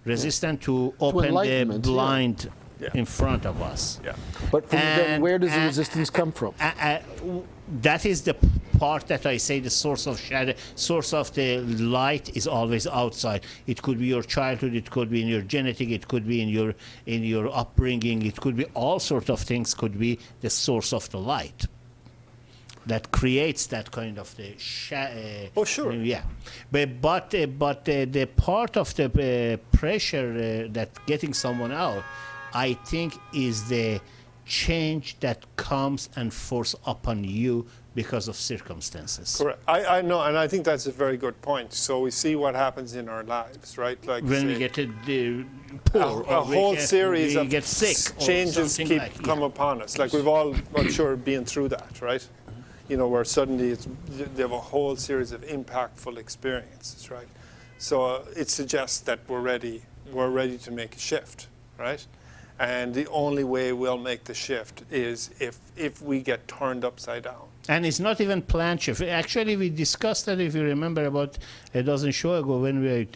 resistance to open the enlightenment, yeah. blind Yeah. in front of us. Yeah. But then And- where does the resistance come from? That is the part that I say the source of shadow, source of the light is always outside. It could be your childhood, it could be in your genetic, it could be in your upbringing, it could be all sorts of things could be the source of the light that creates that kind of the Oh, sure. Yeah, but the part of the pressure that getting someone out, I think, is the change that comes and force upon you because of circumstances. Correct. I know, and I think that's a very good point. So we see what happens in our lives, right? Like When we say, get to the poor, a or we whole get, series we of get sick, or changes something keep like, come upon us. Like we've all, I'm sure, been through that, right? Where suddenly they have a whole series of impactful experiences, right? So it suggests that we're ready to make a shift, right? And the only way we'll make the shift is if we get turned upside down. And it's not even planned shift. Actually, we discussed that, if you remember, about a dozen shows ago when we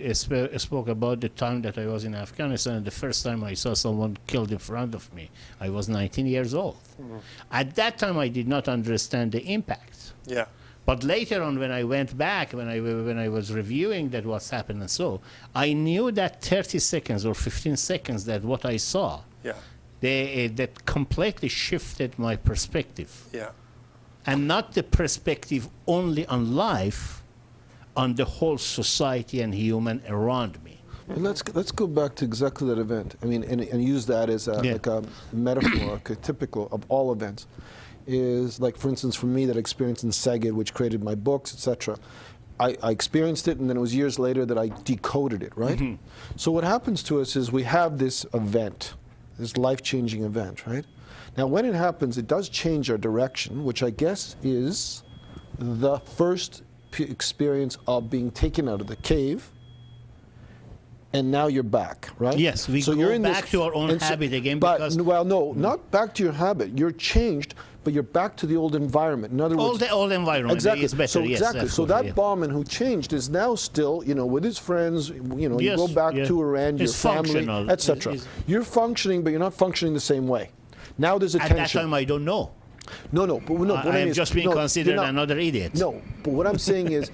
spoke about the time that I was in Afghanistan. The first time I saw someone killed in front of me, I was 19 years old. Mm-hmm. At that time, I did not understand the impact. Yeah. But later on, when I went back, when I was reviewing that what's happened and so, I knew that 30 seconds or 15 seconds that what I saw, Yeah. that completely shifted my perspective. Yeah. And not the perspective only on life, on the whole society and human around me. Well, let's go back to exactly that event. I mean, and use that as like a metaphor, like a typical of all events. Is like, for instance, for me, that experience in Szeged, which created my books, etc. I experienced it, and then it was years later that I decoded it, right? Mm-hmm. So what happens to us is we have this event, this life-changing event, right? Now, when it happens, it does change our direction, which I guess is the first experience of being taken out of the cave, and now you're back, right? Yes, we so go you're in back this, to our own and habit again, But because well, no, not back to your habit. You're changed, but you're back to the old environment. In other all words, the old environment exactly. is better. So yes, exactly. So absolutely, that Bauman who changed is now still, with his friends. You Yes, go back yeah. to Iran, your It's family, functional. etc. It's- You're functioning, but you're not functioning the same way. Now there's a At tension. that time, I don't know. No, but no. What I mean am is- just being no, considered you're not- another idiot. No, but what I'm saying is,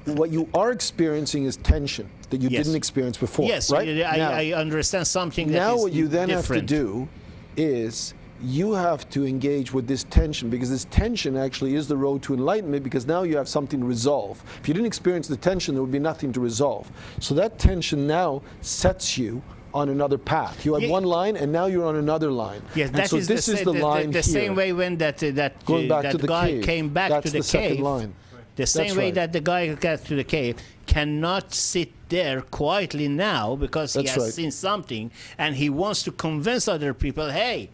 what you are experiencing is tension that you Yes. didn't experience before. Yes, right? I understand something that Now is what you then different. have to do is you have to engage with this tension, because this tension actually is the road to enlightenment, because now you have something to resolve. If you didn't experience the tension, there would be nothing to resolve. So that tension now sets you on another path. You had Yeah. one line, and now you're on another line. Yes, and that so is this is the line the here. same way when that Going back to the guy cave. came back That's to the the second cave. line. The same That's way right. that the guy got to the cave cannot sit there quietly now because he That's has right. seen something and he wants to convince other people, hey,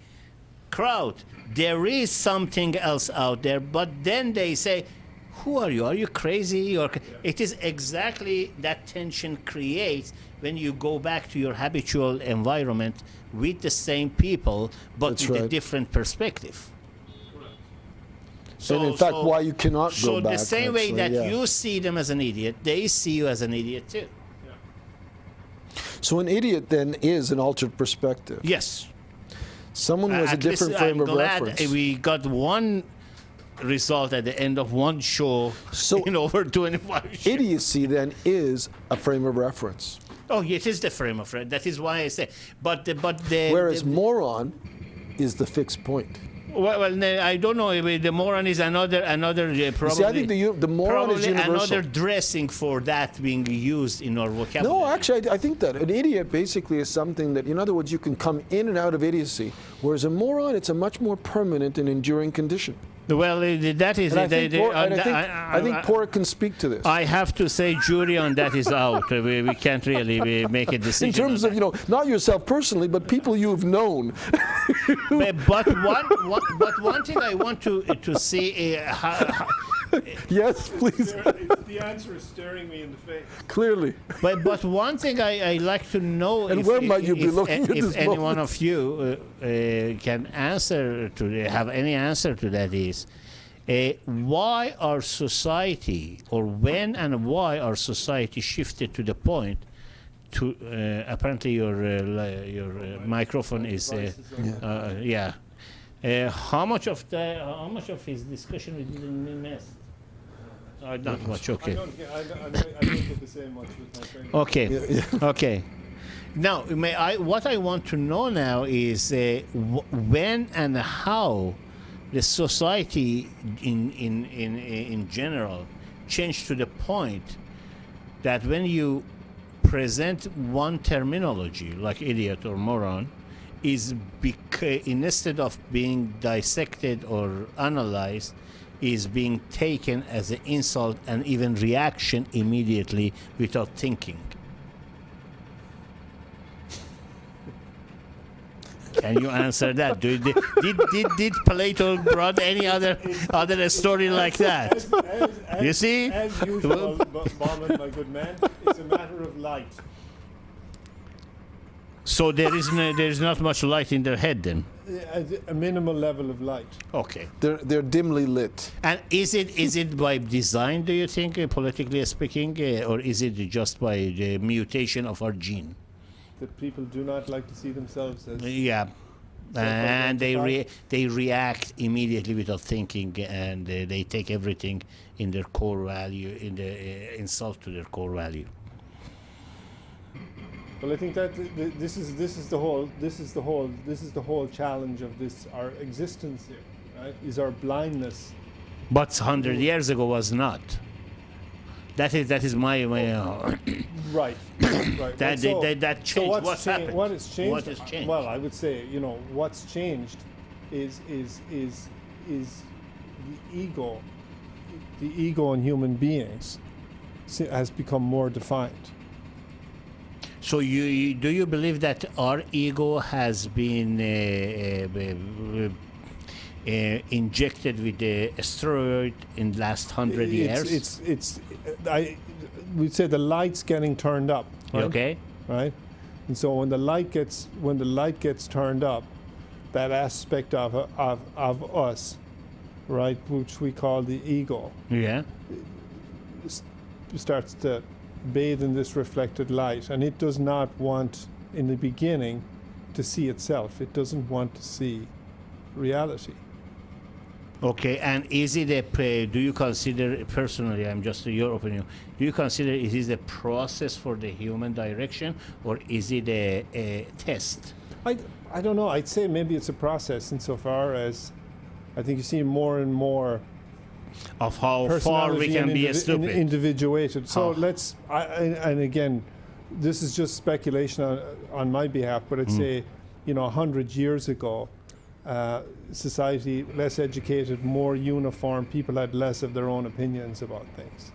crowd, there is something else out there. But then they say, who are you? Are you crazy? Or it is exactly that tension creates when you go back to your habitual environment with the same people, but That's with a right. different perspective. And in fact, why you cannot So go back. the same way actually, that yeah. you see them as an idiot, they see you as an idiot too. So an idiot then is an altered perspective. Yes. Someone who has a At least different frame I'm of glad reference. we got one result at the end of one show So in over 25 shows. Idiocy then is a frame of reference. Oh, it is the frame of reference. That is why I say. But the Whereas the, moron is the fixed point. well, no, I don't know. The moron is another probably. See, I think the moron is probably universal. another dressing for that being used in our vocabulary. No, actually, I think that an idiot basically is something that, in other words, you can come in and out of idiocy, whereas a moron, it's a much more permanent and enduring condition. Well, that is. And I think Porritt can speak to this. I have to say, jury on that is out. We can't really make a decision. In terms on of, not yourself personally, but people you've known. but one thing I want to see how, Yes, please. The answer is staring me in the face. Clearly. but one thing I like to know And if, where might you be if, looking at if this any moment? one of you can answer to have any answer to that is why our society, or when and why our society shifted to the point to apparently your microphone is yeah. How much of his discussion we didn't miss? Not much. Okay. I don't get the same much with my friend. Okay. Okay. Now, what I want to know now is when and how the society in general changed to the point that when you present one terminology like idiot or moron, is instead of being dissected or analyzed, is being taken as an insult and even reaction immediately without thinking. Can you answer that? Did Plato brought any other story like that? You see? As usual, Bauman, my good man, it's a matter of light. So there is not much light in their head then. A minimal level of light. Okay. They're dimly lit. And is it by design, do you think, politically speaking, or is it just by the mutation of our gene? That people do not like to see themselves as. Yeah. And they react immediately without thinking, and they take everything in their core value, in the insult to their core value. Well, I think that this is the whole challenge of this, our existence here, right? Is our blindness. But 100 years ago was not. That is my Right. Right. that changed. So What's happened? What has changed? What has changed? Well, I would say, what's changed is the ego. The ego in human beings has become more defined. So do you believe that our ego has been injected with the steroid in the last 100 years? I would say the light's getting turned up. Right? Okay. Right. And so when the light gets turned up, that aspect of us, right, which we call the ego, Yeah. starts to bathe in this reflected light, and it does not want, in the beginning, to see itself. It doesn't want to see reality. Okay, and is it do you consider, personally, I'm just your opinion, do you consider it is a process for the human direction, or is it a test? I don't know. I'd say maybe it's a process insofar as I think you see more and more Of how far we can be stupid. Individuated. So Oh. and again, this is just speculation on my behalf, but I'd say, 100 years ago, society less educated, more uniform, people had less of their own opinions about things.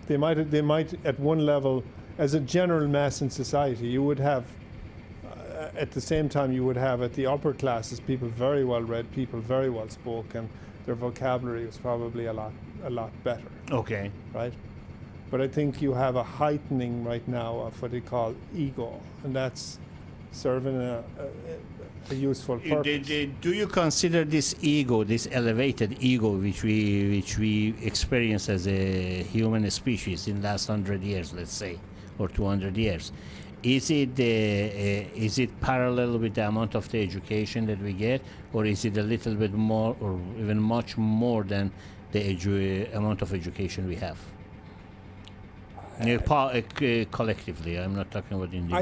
They might at one level, as a general mass in society, you would have at the same time you would have at the upper classes people very well read, people very well spoken, their vocabulary was probably a lot better. Okay. Right? But I think you have a heightening right now of what they call ego, and that's serving a useful purpose. Do you consider this ego, this elevated ego, which we experience as a human species in the last 100 years, let's say, or 200 years, is it parallel with the amount of the education that we get, or is it a little bit more, or even much more than the amount of education we have? Collectively, I'm not talking about individual.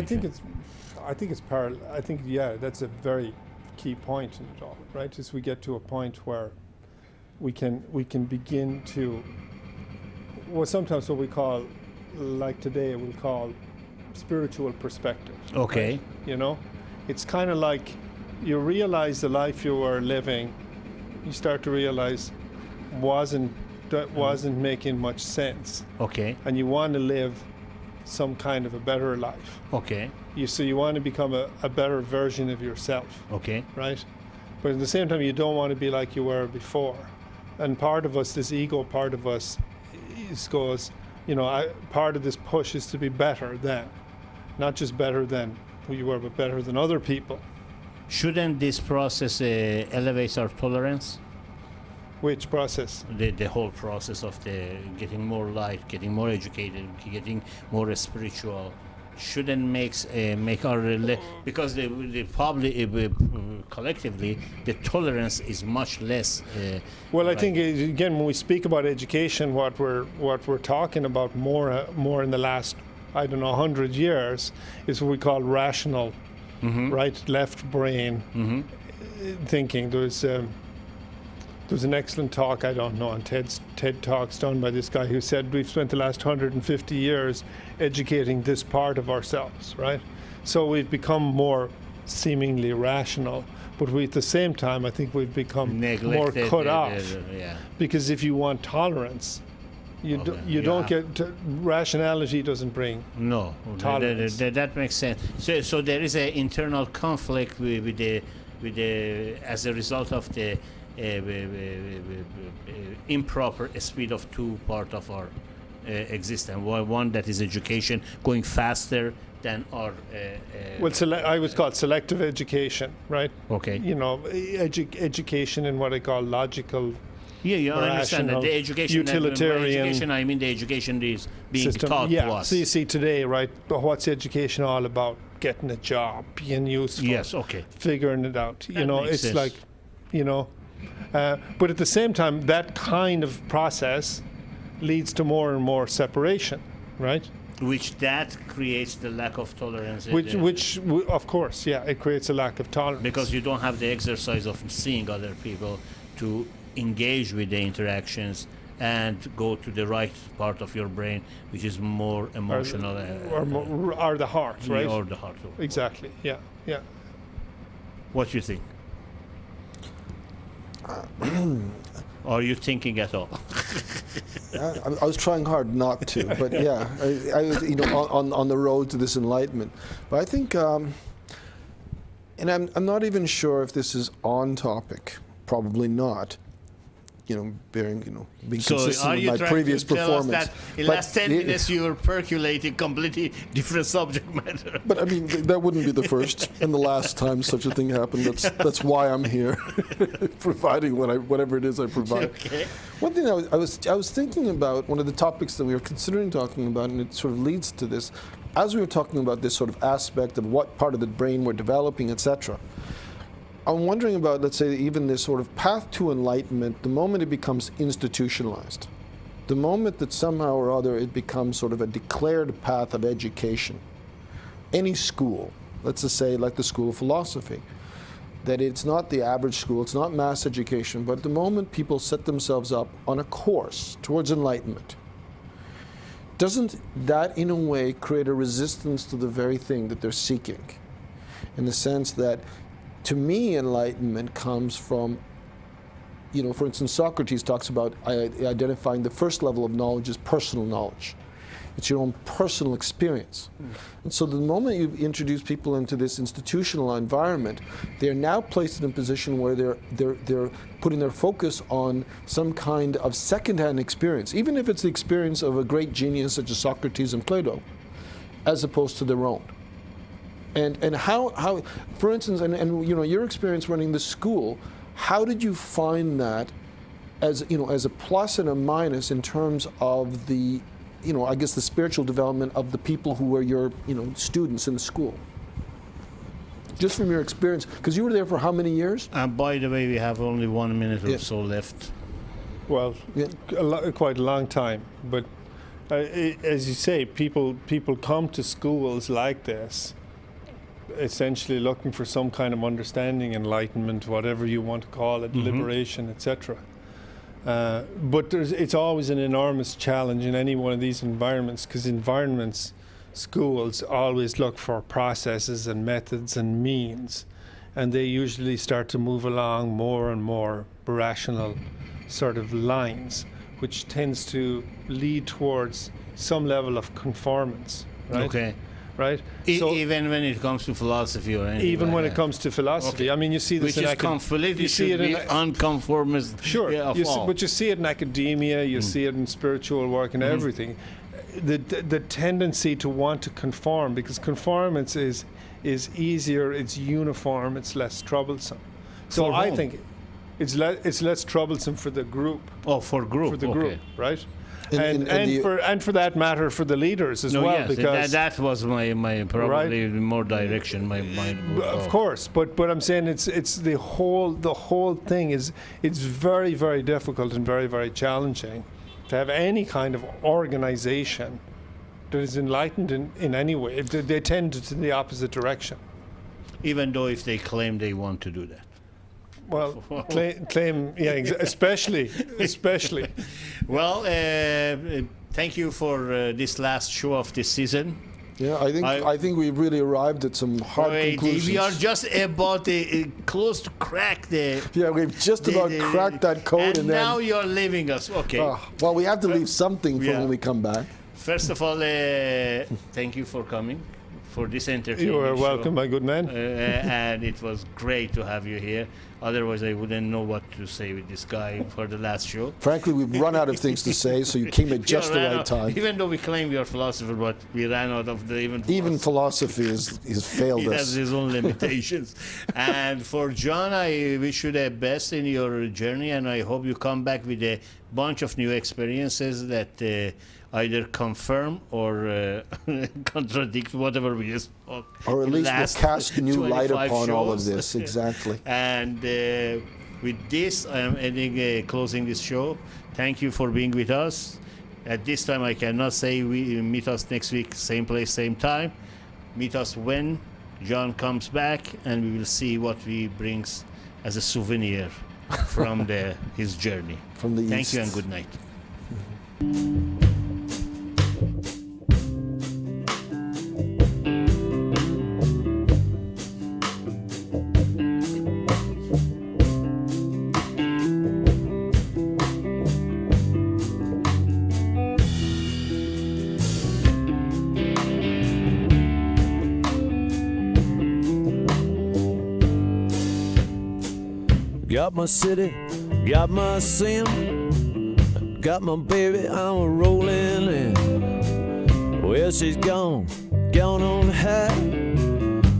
I think it's parallel. I think that's a very key point in it all, right? As we get to a point where we can begin to, well, sometimes what we call, like today, we call spiritual perspective. Okay. Right? It's kind of like you realize the life you were living, you start to realize wasn't making much sense. Okay. And you want to live some kind of a better life. Okay. So you want to become a better version of yourself. Okay. Right? But at the same time, you don't want to be like you were before. And part of us, this ego part of us, goes, part of this push is to be better than, not just better than who you were, but better than other people. Shouldn't this process elevate our tolerance? Which process? The whole process of the getting more light, getting more educated, getting more spiritual, shouldn't make our because the probably collectively the tolerance is much less. Well, I think again when we speak about education, what we're talking about more in the last 100 years is what we call rational, right, left brain thinking. There's an excellent talk, I don't know, on TED Talks done by this guy who said we've spent the last 150 years educating this part of ourselves, right? So we've become more seemingly rational, but at the same time, I think we've become more cut off. Because if you want tolerance, you don't get rationality doesn't bring tolerance. That makes sense. So there is an internal conflict with the as a result of the improper speed of two part of our existence. One that is education going faster than our. I would call it selective education, right? Okay. Education in what I call logical. Yeah, I understand that. The education, utilitarian. I mean the education is being system. taught to us. So you see today, right? What's education all about? Getting a job, being useful. Yes. Okay. Figuring it out. Makes sense. Like, but at the same time, that kind of process leads to more and more separation, right? Which that creates the lack of tolerance. Which of course, it creates a lack of tolerance. Because you don't have the exercise of seeing other people to engage with the interactions and go to the right part of your brain, which is more emotional. Or the heart, right? Or the heart. Exactly, yeah. What do you think? Are you thinking at all? I was trying hard not to, but yeah, I was, on the road to this enlightenment. But I think, and I'm not even sure if this is on topic. Probably not. Being consistent with my previous performance. That in the last 10 minutes you were percolating completely different subject matter. But I mean, that wouldn't be the first and the last time such a thing happened. That's why I'm here, providing whatever it is I provide. Okay. One thing I was thinking about, one of the topics that we were considering talking about, and it sort of leads to this, as we were talking about this sort of aspect of what part of the brain we're developing, etc. I'm wondering about, let's say, even this sort of path to enlightenment, the moment it becomes institutionalized, the moment that somehow or other it becomes sort of a declared path of education. Any school, let's just say like the School of Philosophy, that it's not the average school, it's not mass education, but the moment people set themselves up on a course towards enlightenment, doesn't that in a way create a resistance to the very thing that they're seeking? In the sense that, to me, enlightenment comes from, you know, for instance, Socrates talks about identifying the first level of knowledge as personal knowledge. It's your own personal experience. And so the moment you introduce people into this institutional environment, they're now placed in a position where they're putting their focus on some kind of second-hand experience, even if it's the experience of a great genius such as Socrates and Plato, as opposed to their own. And how for instance, and you know, your experience running the school, how did you find that as, you know, as a plus and a minus in terms of the, you know, I guess the spiritual development of the people who were your, you know, students in the school? Just from your experience, because you were there for how many years? By the way, we have only 1 minute or Yeah. so left. Well, Yeah. quite a long time. But as you say, people come to schools like this, essentially looking for some kind of understanding, enlightenment, whatever you want to call it, liberation, etc. But it's always an enormous challenge in any one of these environments, because schools always look for processes and methods and means, and they usually start to move along more and more rational sort of lines, which tends to lead towards some level of conformance, right? Okay. Right? Even when it comes to philosophy or anything. Even like when that. it comes to philosophy, I mean, you see this Which in is completely you see it should be in unconformist. Sure, of all. but you see it in academia, you see it in spiritual work and everything. The tendency to want to conform, because conformance is easier, it's uniform, it's less troublesome. So For I whom? think it's less troublesome for the group. Oh, for group. For the okay. group, right? And For that matter, for the leaders as No, well, yes, because that was my probably more direction. My of course, but I'm saying it's the whole thing is, it's very, very difficult and very, very challenging to have any kind of organization that is enlightened in any way. They tend to the opposite direction. Even though if they claim they want to do that. Well, claim, yeah, especially. Well, thank you for this last show of this season. Yeah, I think we really arrived at some hard conclusions. We are just about close to crack the. Yeah, we've just about cracked that code, and now you're leaving us. Okay. Well, we have to leave something for Yeah. when we come back. First of all, thank you for coming for this entertaining You are show. welcome, my good man. And it was great to have you here. Otherwise, I wouldn't know what to say with this guy for the last show. Frankly, we've run out of things to say, so you came at just the ran right out- time. Even though we claim we are philosopher, but we ran out of the Even philosophy has failed It us. has its own limitations. And for John, I wish you the best in your journey, and I hope you come back with a bunch of new experiences that either confirm or contradict whatever we just spoke. Or at in least will last cast new light 25 upon all of shows. this. Exactly. And with this, I'm ending, closing this show. Thank you for being with us. At this time, I cannot say we meet us next week, same place, same time. Meet us when John comes back, and we will see what he brings as a souvenir from his journey. From the Thank east. you and good night. Got my city, got my sin, got my baby, I'm rolling in. Well, she's gone on high.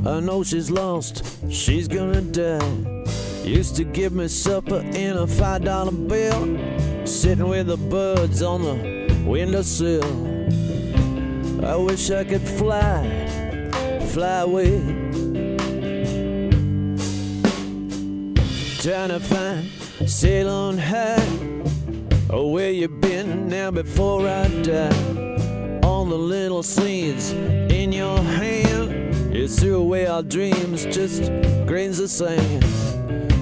I know she's lost, she's gonna die. Used to give me supper in a $5 bill, sitting with the buds on the windowsill. I wish I could fly away. trying to find sail on high. Oh, where you been now before I die? All the little seeds in your hand, you threw away our dreams, just grains of sand.